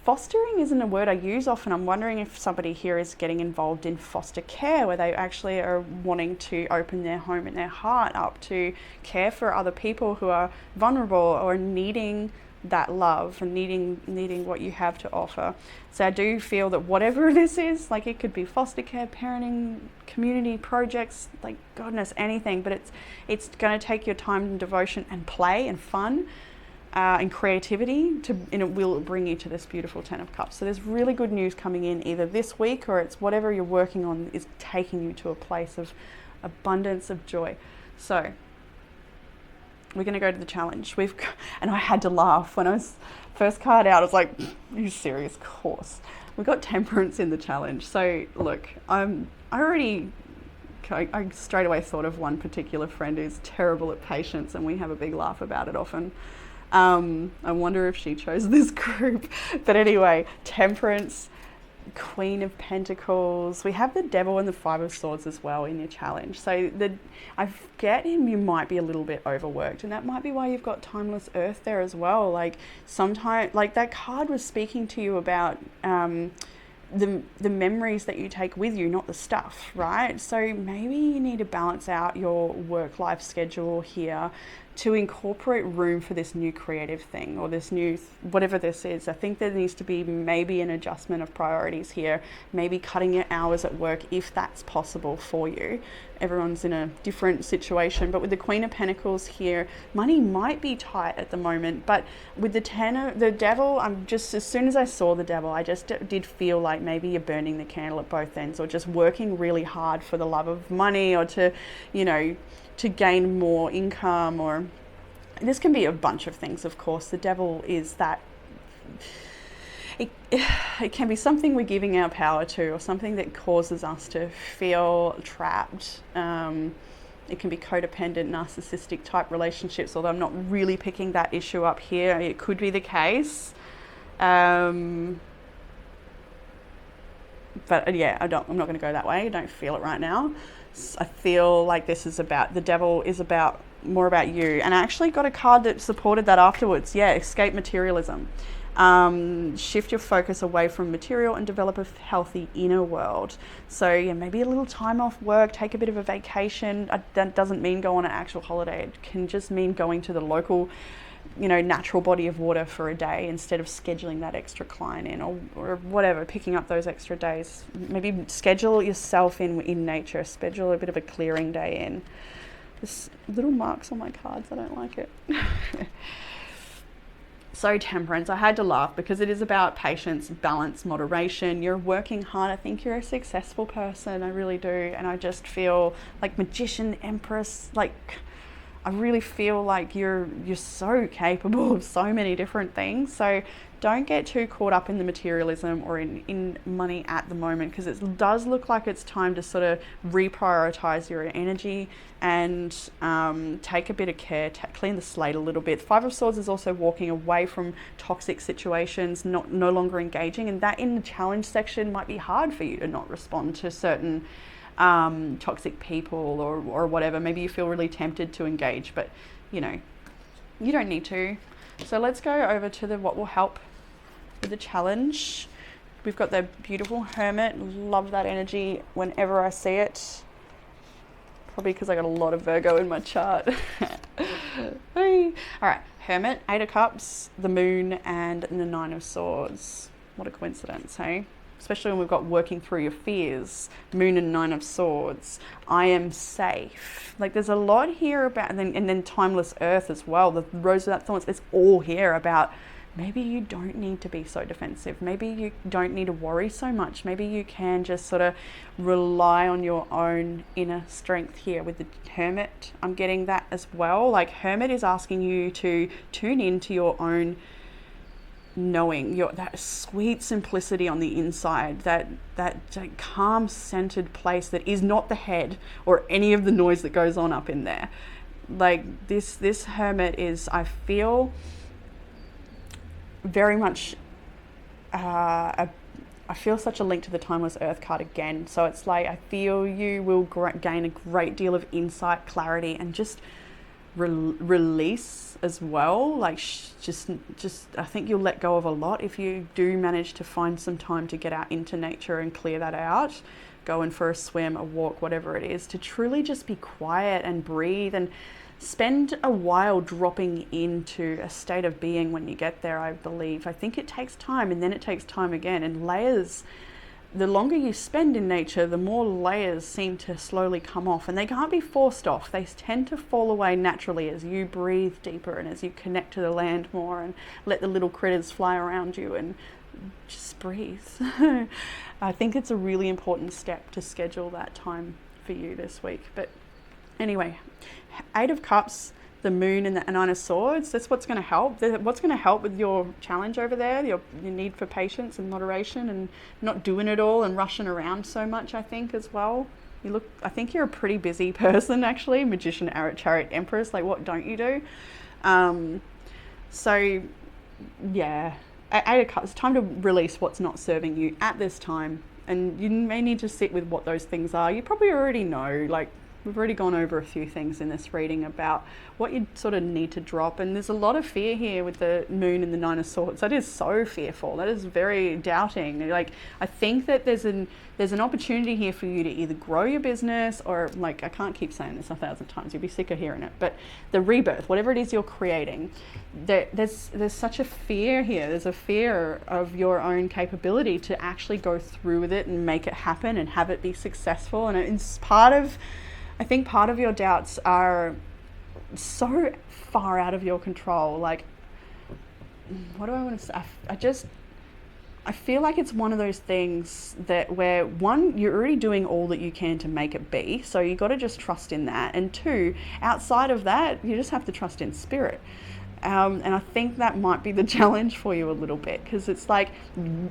fostering isn't a word I use often. I'm wondering if somebody here is getting involved in foster care, where they actually are wanting to open their home and their heart up to care for other people who are vulnerable or needing that love and needing what you have to offer. So I do feel that whatever this is, like it could be foster care, parenting, community projects, like goodness, anything, but it's going to take your time and devotion and play and fun and creativity and it will bring you to this beautiful Ten of Cups. So there's really good news coming in either this week, or it's whatever you're working on is taking you to a place of abundance, of joy. So we're going to go to the challenge. And I had to laugh when I was first card out. I was like, are you serious? Of course. We got Temperance in the challenge. So look, I straight away thought of one particular friend who's terrible at patience, and we have a big laugh about it often. I wonder if she chose this group. But anyway, Temperance, Queen of Pentacles. We have the Devil and the Five of Swords as well in your challenge. So I get him, you might be a little bit overworked, and that might be why you've got Timeless Earth there as well. Like sometimes, like that card was speaking to you about the memories that you take with you, not the stuff, right? So maybe you need to balance out your work-life schedule here to incorporate room for this new creative thing, or this new, whatever this is. I think there needs to be maybe an adjustment of priorities here, maybe cutting your hours at work if that's possible for you. Everyone's in a different situation, but with the Queen of Pentacles here, money might be tight at the moment, but with the Devil, as soon as I saw the Devil, I just did feel like maybe you're burning the candle at both ends, or just working really hard for the love of money, or to gain more income, or this can be a bunch of things, of course. The Devil is that it can be something we're giving our power to, or something that causes us to feel trapped, It can be codependent, narcissistic type relationships, although I'm not really picking that issue up here. It could be the case. But yeah, I'm not going to go that way. I don't feel it right now. I feel like this is about, the devil is about, more about you. And I actually got a card that supported that afterwards. Yeah, escape materialism. Shift your focus away from material and develop a healthy inner world. So yeah, maybe a little time off work, take a bit of a vacation. That doesn't mean go on an actual holiday. It can just mean going to the local, natural body of water for a day instead of scheduling that extra client in, or whatever, picking up those extra days. Maybe schedule yourself in nature, schedule a bit of a clearing day in. There's little marks on my cards, I don't like it. So Temperance, I had to laugh because it is about patience, balance, moderation. You're working hard. I think you're a successful person. I really do. And I just feel like Magician, Empress, like I really feel like you're so capable of so many different things. So don't get too caught up in the materialism or in money at the moment, because it does look like it's time to sort of reprioritize your energy and take a bit of care, clean the slate a little bit. Five of Swords is also walking away from toxic situations, no longer engaging, and that in the challenge section might be hard for you to not respond to certain toxic people or whatever. Maybe you feel really tempted to engage, but you don't need to. So let's go over to what will help with the challenge. We've got the beautiful Hermit. Love that energy whenever I see it. Probably because I got a lot of Virgo in my chart. All right, Hermit, 8 of Cups, the Moon, and the 9 of Swords. What a coincidence, hey? Especially when we've got working through your fears, Moon and 9 of Swords. I am safe. Like there's a lot here about, and then Timeless Earth as well. The Rose Without Thorns. It's all here about maybe you don't need to be so defensive. Maybe you don't need to worry so much. Maybe you can just sort of rely on your own inner strength here with the Hermit. I'm getting that as well. Like Hermit is asking you to tune into your own knowing, that sweet simplicity on the inside, that calm centered place that is not the head or any of the noise that goes on up in there. Like this Hermit is, I feel very much I feel such a link to the Timeless Earth card again. So it's like I feel you will gain a great deal of insight, clarity, and just release as well. Like just I think you'll let go of a lot if you do manage to find some time to get out into nature and clear that out, going for a swim, a walk, whatever it is, to truly just be quiet and breathe and spend a while dropping into a state of being when you get there. I think it takes time, and then it takes time again, and layers. The longer you spend in nature, the more layers seem to slowly come off, and they can't be forced off. They tend to fall away naturally as you breathe deeper and as you connect to the land more and let the little critters fly around you and just breathe. I think it's a really important step to schedule that time for you this week. But anyway, 8 of Cups, the Moon, and the 9 of Swords. That's what's going to help. What's going to help with your challenge over there, your need for patience and moderation and not doing it all and rushing around so much, I think, as well. I think you're a pretty busy person, actually. Magician, Chariot, Empress. Like, what don't you do? So, yeah. 8 of Cups, it's time to release what's not serving you at this time. And you may need to sit with what those things are. You probably already know, like, we've already gone over a few things in this reading about what you sort of need to drop. And there's a lot of fear here with the Moon and the 9 of Swords. That is so fearful. That is very doubting. Like, I think that there's an opportunity here for you to either grow your business or, like, I can't keep saying this 1,000 times. You'll be sick of hearing it. But the rebirth, whatever it is you're creating, there's such a fear here. There's a fear of your own capability to actually go through with it and make it happen and have it be successful. And it's I think part of your doubts are so far out of your control. Like, what do I want to say? I feel like it's one of those things that where, one, you're already doing all that you can to make it be. So you got to just trust in that. And two, outside of that, you just have to trust in spirit. And I think that might be the challenge for you a little bit, because it's like,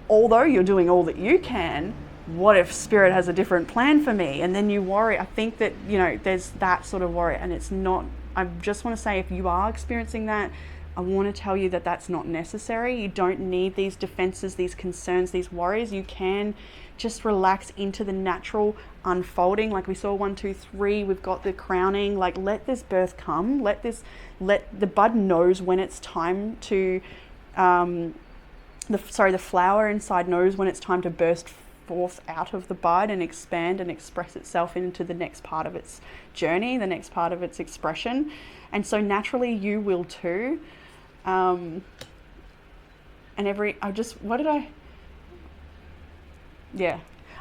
although you're doing all that you can, what if spirit has a different plan for me? And then you worry. I think that, there's that sort of worry, and it's not, I just want to say, if you are experiencing that, I want to tell you that that's not necessary. You don't need these defenses, these concerns, these worries. You can just relax into the natural unfolding. Like we saw 1, 2, 3, we've got the crowning. Like, let this birth come. Let the bud knows when it's time to, the flower inside knows when it's time to burst forth out of the bud and expand and express itself into the next part of its journey, the next part of its expression. And so naturally you will too. I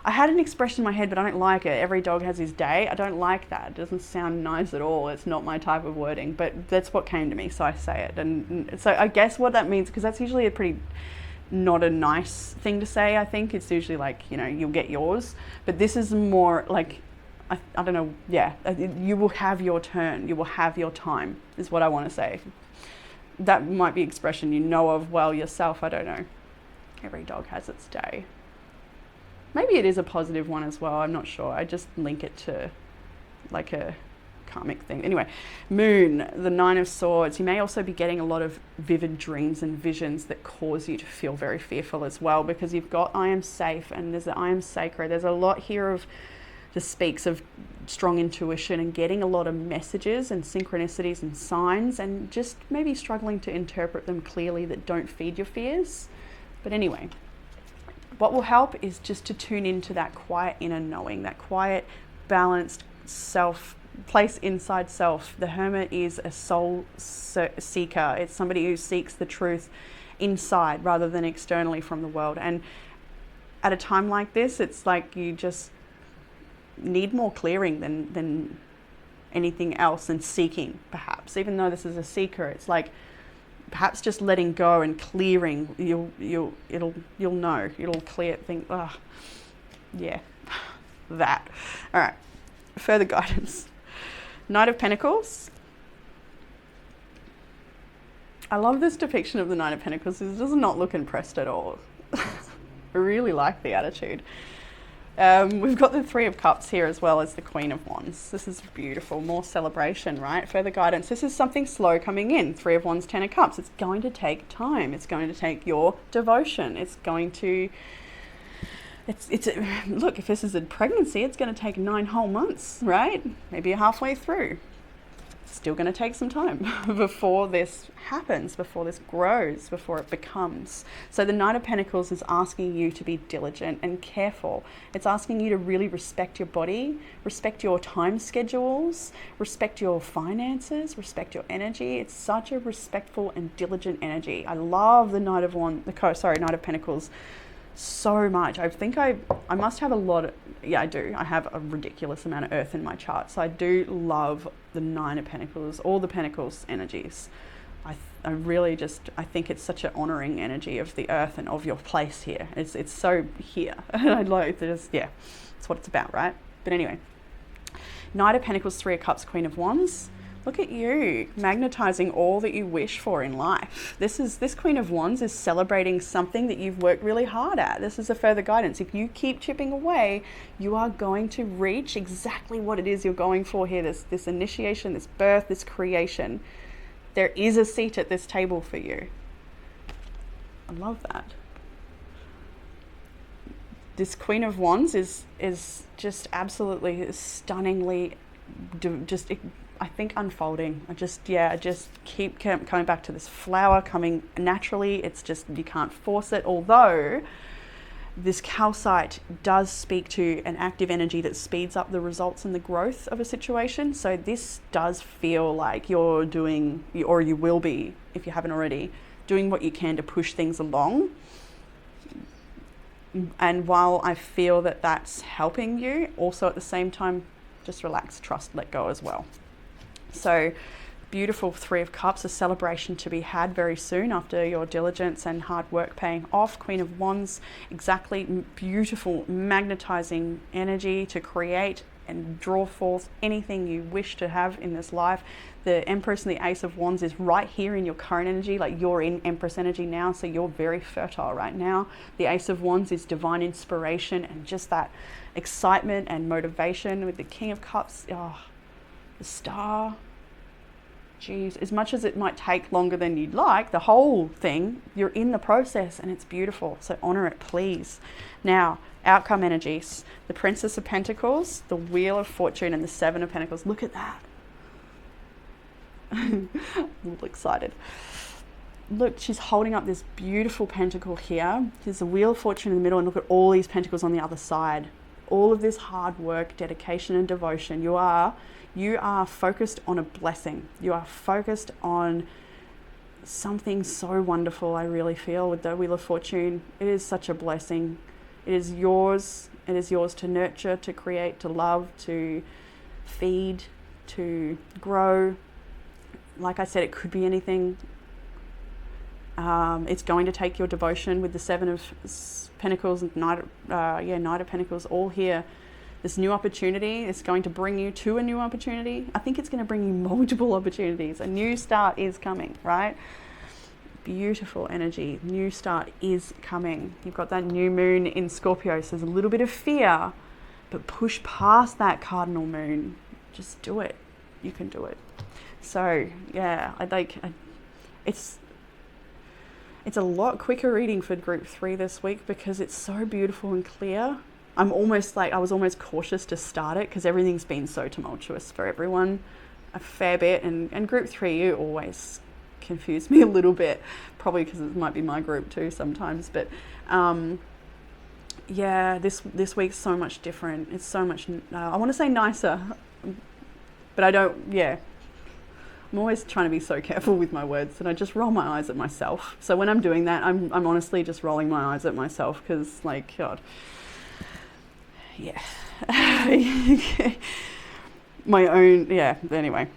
had an expression in my head, but I don't like it. Every dog has his day. I don't like that. It doesn't sound nice at all. It's not my type of wording, but that's what came to me, so I say it. And so I guess what that means, because that's usually a pretty not a nice thing to say, I think. It's usually like, you'll get yours. But this is more like, I don't know, you will have your turn. You will have your time, is what I want to say. That might be expression you know of well yourself, I don't know. Every dog has its day. Maybe it is a positive one as well, I'm not sure. I just link it to like a karmic thing. Anyway, Moon, the 9 of Swords. You may also be getting a lot of vivid dreams and visions that cause you to feel very fearful as well, because you've got I am safe and there's the I am sacred. There's a lot here of, just speaks of strong intuition and getting a lot of messages and synchronicities and signs, and just maybe struggling to interpret them clearly that don't feed your fears. But anyway, what will help is just to tune into that quiet inner knowing, that quiet, balanced place inside self. The Hermit is a soul seeker. It's somebody who seeks the truth inside rather than externally from the world. And at a time like this, it's like you just need more clearing than anything else, and seeking, perhaps. Even though this is a seeker, it's like perhaps just letting go and clearing. You'll know. It'll clear. Think, that. All right. Further guidance. Knight of Pentacles. I love this depiction of the Knight of Pentacles. It does not look impressed at all. I really like the attitude. We've got the 3 of Cups here as well as the Queen of Wands. This is beautiful. More celebration, right? Further guidance. This is something slow coming in. 3 of Wands, 10 of Cups. It's going to take time. It's going to take your devotion. It's going to... Look, if this is a pregnancy, it's going to take 9 whole months, right? Maybe you're halfway through. Still going to take some time before this happens, before this grows, before it becomes. So the Knight of Pentacles is asking you to be diligent and careful. It's asking you to really respect your body, respect your time schedules, respect your finances, respect your energy. It's such a respectful and diligent energy. I love the Knight of Pentacles so much. I think I must have a lot of, I do. I have a ridiculous amount of earth in my chart. So I do love the 9 of Pentacles, all the Pentacles energies. I really I think it's such an honoring energy of the earth and of your place here. It's so here. And I like this, that's what it's about, right? But anyway, Knight of Pentacles, 3 of Cups, Queen of Wands. Look at you, magnetizing all that you wish for in life. This Queen of Wands is celebrating something that you've worked really hard at. This is a further guidance. If you keep chipping away, you are going to reach exactly what it is you're going for here. This initiation, this birth, this creation. There is a seat at this table for you. I love that. This Queen of Wands is just absolutely stunningly I think unfolding. I just keep coming back to this flower coming naturally. It's just, you can't force it. Although this calcite does speak to an active energy that speeds up the results and the growth of a situation. So this does feel like you're doing, or you will be, if you haven't already, doing what you can to push things along. And while I feel that that's helping you, also at the same time, just relax, trust, let go as well. So beautiful 3 of Cups, a celebration to be had very soon after your diligence and hard work paying off. Queen of Wands, exactly, beautiful magnetizing energy to create and draw forth anything you wish to have in this life. The Empress and the Ace of Wands is right here in your current energy, like you're in Empress energy now, so you're very fertile right now. The Ace of Wands is divine inspiration and just that excitement and motivation. With the King of Cups, oh, the Star. Geez, as much as it might take longer than you'd like, the whole thing, you're in the process and it's beautiful. So honor it, please. Now, outcome energies. The Princess of Pentacles, the Wheel of Fortune, and the Seven of Pentacles. Look at that. I'm a little excited. Look, she's holding up this beautiful pentacle here. There's the Wheel of Fortune in the middle, and look at all these pentacles on the other side. All of this hard work, dedication, and devotion. You are focused on a blessing. You are focused on something so wonderful, I really feel, with the Wheel of Fortune. It is such a blessing. It is yours. It is yours to nurture, to create, to love, to feed, to grow. Like I said, it could be anything. It's going to take your devotion with the Seven of Pentacles and Knight of Pentacles all here. This new opportunity is going to bring you to a new opportunity. I think it's going to bring you multiple opportunities. A new start is coming, right? Beautiful energy. New start is coming. You've got that new moon in Scorpio, so there's a little bit of fear, but push past that cardinal moon. Just do it. You can do it. So yeah, it's a lot quicker reading for group 3 this week because it's so beautiful and clear. I was almost cautious to start it because everything's been so tumultuous for everyone a fair bit, and group 3, you always confuse me a little bit, probably because it might be my group too sometimes, but yeah, this week's so much different. It's so much I want to say nicer, but I don't. I'm always trying to be so careful with my words, and I just roll my eyes at myself. So when I'm doing that, I'm honestly just rolling my eyes at myself because, like, God, yeah, my own, yeah. Anyway,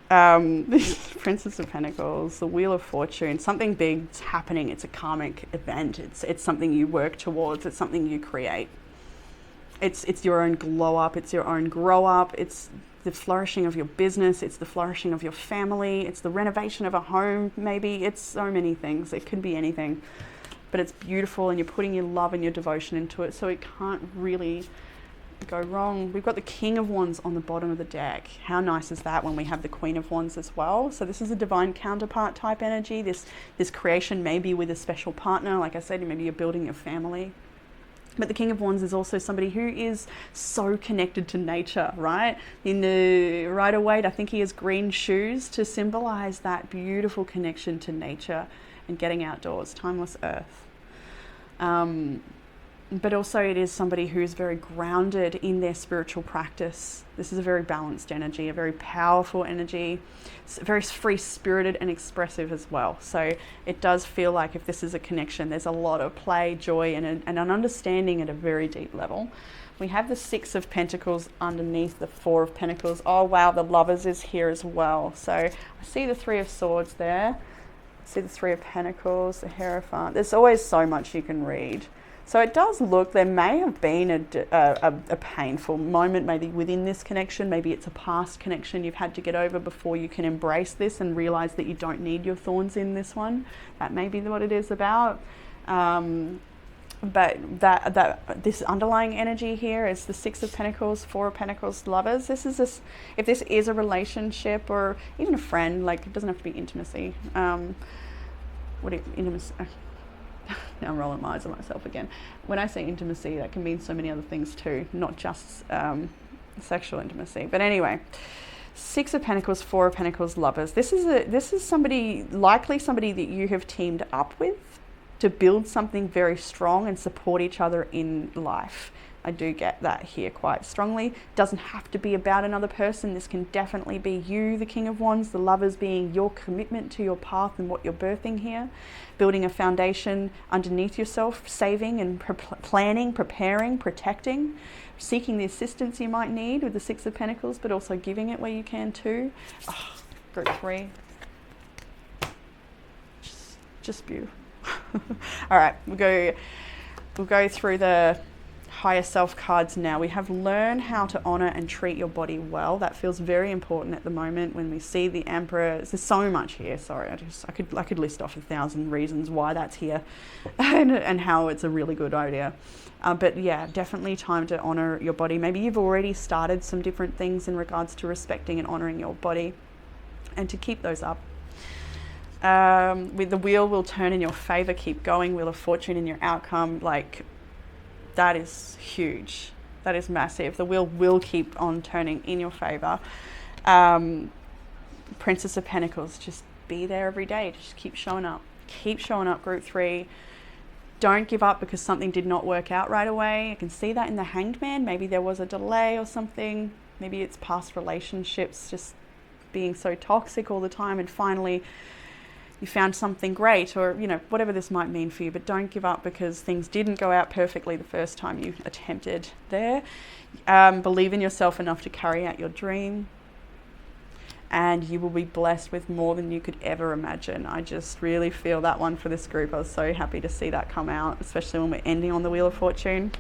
Princess of Pentacles, the Wheel of Fortune, something big's happening. It's a karmic event. It's something you work towards. It's something you create. It's your own glow up. It's your own grow up. It's the flourishing of your business. It's the flourishing of your family. It's the renovation of a home. Maybe it's so many things. It could be anything, but it's beautiful, and you're putting your love and your devotion into it, so it can't really go wrong. We've got the King of Wands on the bottom of the deck. How nice is that when we have the Queen of Wands as well? So this is a divine counterpart type energy. This creation may be with a special partner. Like I said, maybe you're building your family. But the King of Wands is also somebody who is so connected to nature, right? In the Rider-Waite, I think he has green shoes to symbolize that beautiful connection to nature and getting outdoors, timeless earth. But also it is somebody who is very grounded in their spiritual practice. This is a very balanced energy, a very powerful energy. It's very free-spirited and expressive as well. So it does feel like if this is a connection, there's a lot of play, joy, and an understanding at a very deep level. We have the Six of Pentacles underneath the Four of Pentacles. Oh wow, the Lovers is here as well. So I see the Three of Swords there. I see the Three of Pentacles, the Hierophant. There's always so much you can read. So it does look, there may have been a painful moment maybe within this connection. Maybe it's a past connection you've had to get over before you can embrace this and realize that you don't need your thorns in this one. That may be what it is about. But this underlying energy here is the Six of Pentacles, Four of Pentacles, Lovers. If this is a relationship or even a friend, like it doesn't have to be intimacy. Intimacy? Now I'm rolling my eyes at myself again. When I say intimacy, that can mean so many other things too, not just sexual intimacy. But anyway, Six of Pentacles, Four of Pentacles, Lovers. This is somebody, likely somebody that you have teamed up with to build something very strong and support each other in life. I do get that here quite strongly. Doesn't have to be about another person. This can definitely be you, the King of Wands, the Lovers being your commitment to your path and what you're birthing here. Building a foundation underneath yourself, saving and planning, preparing, protecting, seeking the assistance you might need with the Six of Pentacles, but also giving it where you can too. Oh, group 3. Just beautiful. All right, we'll go through the higher self cards now. We have learn how to honor and treat your body well. That feels very important at the moment when we see the Emperor. There's so much here. Sorry, I could list off 1,000 reasons why that's here and how it's a really good idea. But yeah, definitely time to honor your body. Maybe you've already started some different things in regards to respecting and honoring your body, and to keep those up. With the wheel will turn in your favor. Keep going. Wheel of Fortune in your outcome. Like, that is huge. That is massive. The wheel will keep on turning in your favor. Princess of Pentacles, just be there every day. Just keep showing up. Keep showing up, group 3. Don't give up because something did not work out right away. I can see that in the Hanged Man. Maybe there was a delay or something. Maybe it's past relationships just being so toxic all the time, and finally you found something great, or whatever this might mean for you. But don't give up because things didn't go out perfectly the first time you attempted there. Believe in yourself enough to carry out your dream, and you will be blessed with more than you could ever imagine. I just really feel that one for this group. I was so happy to see that come out, especially when we're ending on the Wheel of Fortune.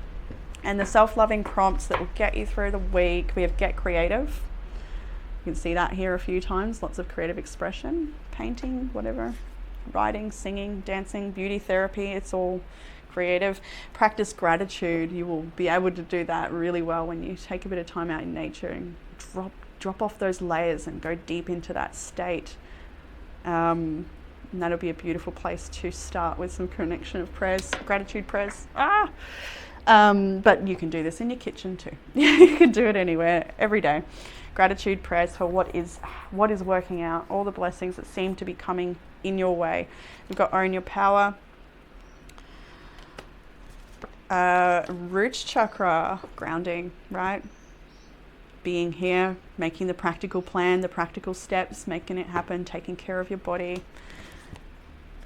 And the self-loving prompts that will get you through the week. We have get creative. You can see that here a few times. Lots of creative expression, painting, whatever, writing, singing, dancing, beauty therapy. It's all creative. Practice gratitude. You will be able to do that really well when you take a bit of time out in nature and drop off those layers and go deep into that state. And that'll be a beautiful place to start with some connection of prayers, gratitude prayers. But you can do this in your kitchen too. You can do it anywhere, every day. Gratitude prayers for what is working out, all the blessings that seem to be coming in your way. We've got own your power. Root chakra, grounding, right? Being here, making the practical plan, the practical steps, making it happen, taking care of your body.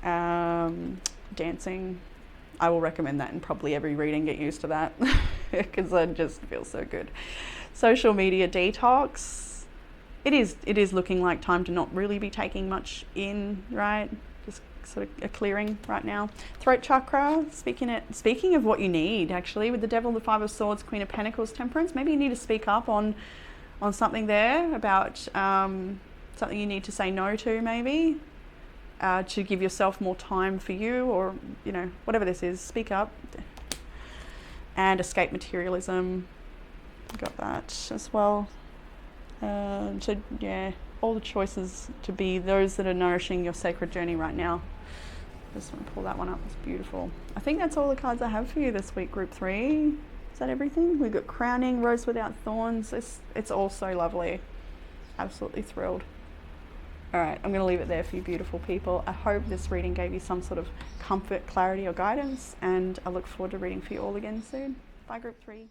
Dancing. I will recommend that in probably every reading. Get used to that because it just feels so good. Social media detox. It is looking like time to not really be taking much in, right? Just sort of a clearing right now. Throat chakra. Speaking of what you need, actually, with the Devil, the Five of Swords, Queen of Pentacles, Temperance. Maybe you need to speak up on something there about something you need to say no to, maybe. To give yourself more time for you, or whatever this is, speak up. And escape materialism, got that as well. So yeah, all the choices to be those that are nourishing your sacred journey right now. Just want to pull that one up. It's beautiful. I think that's all the cards I have for you this week, group 3. Is that everything? We've got crowning, rose without thorns. It's all so lovely. Absolutely thrilled. All right, I'm going to leave it there for you beautiful people. I hope this reading gave you some sort of comfort, clarity, or guidance, and I look forward to reading for you all again soon. Bye, group 3.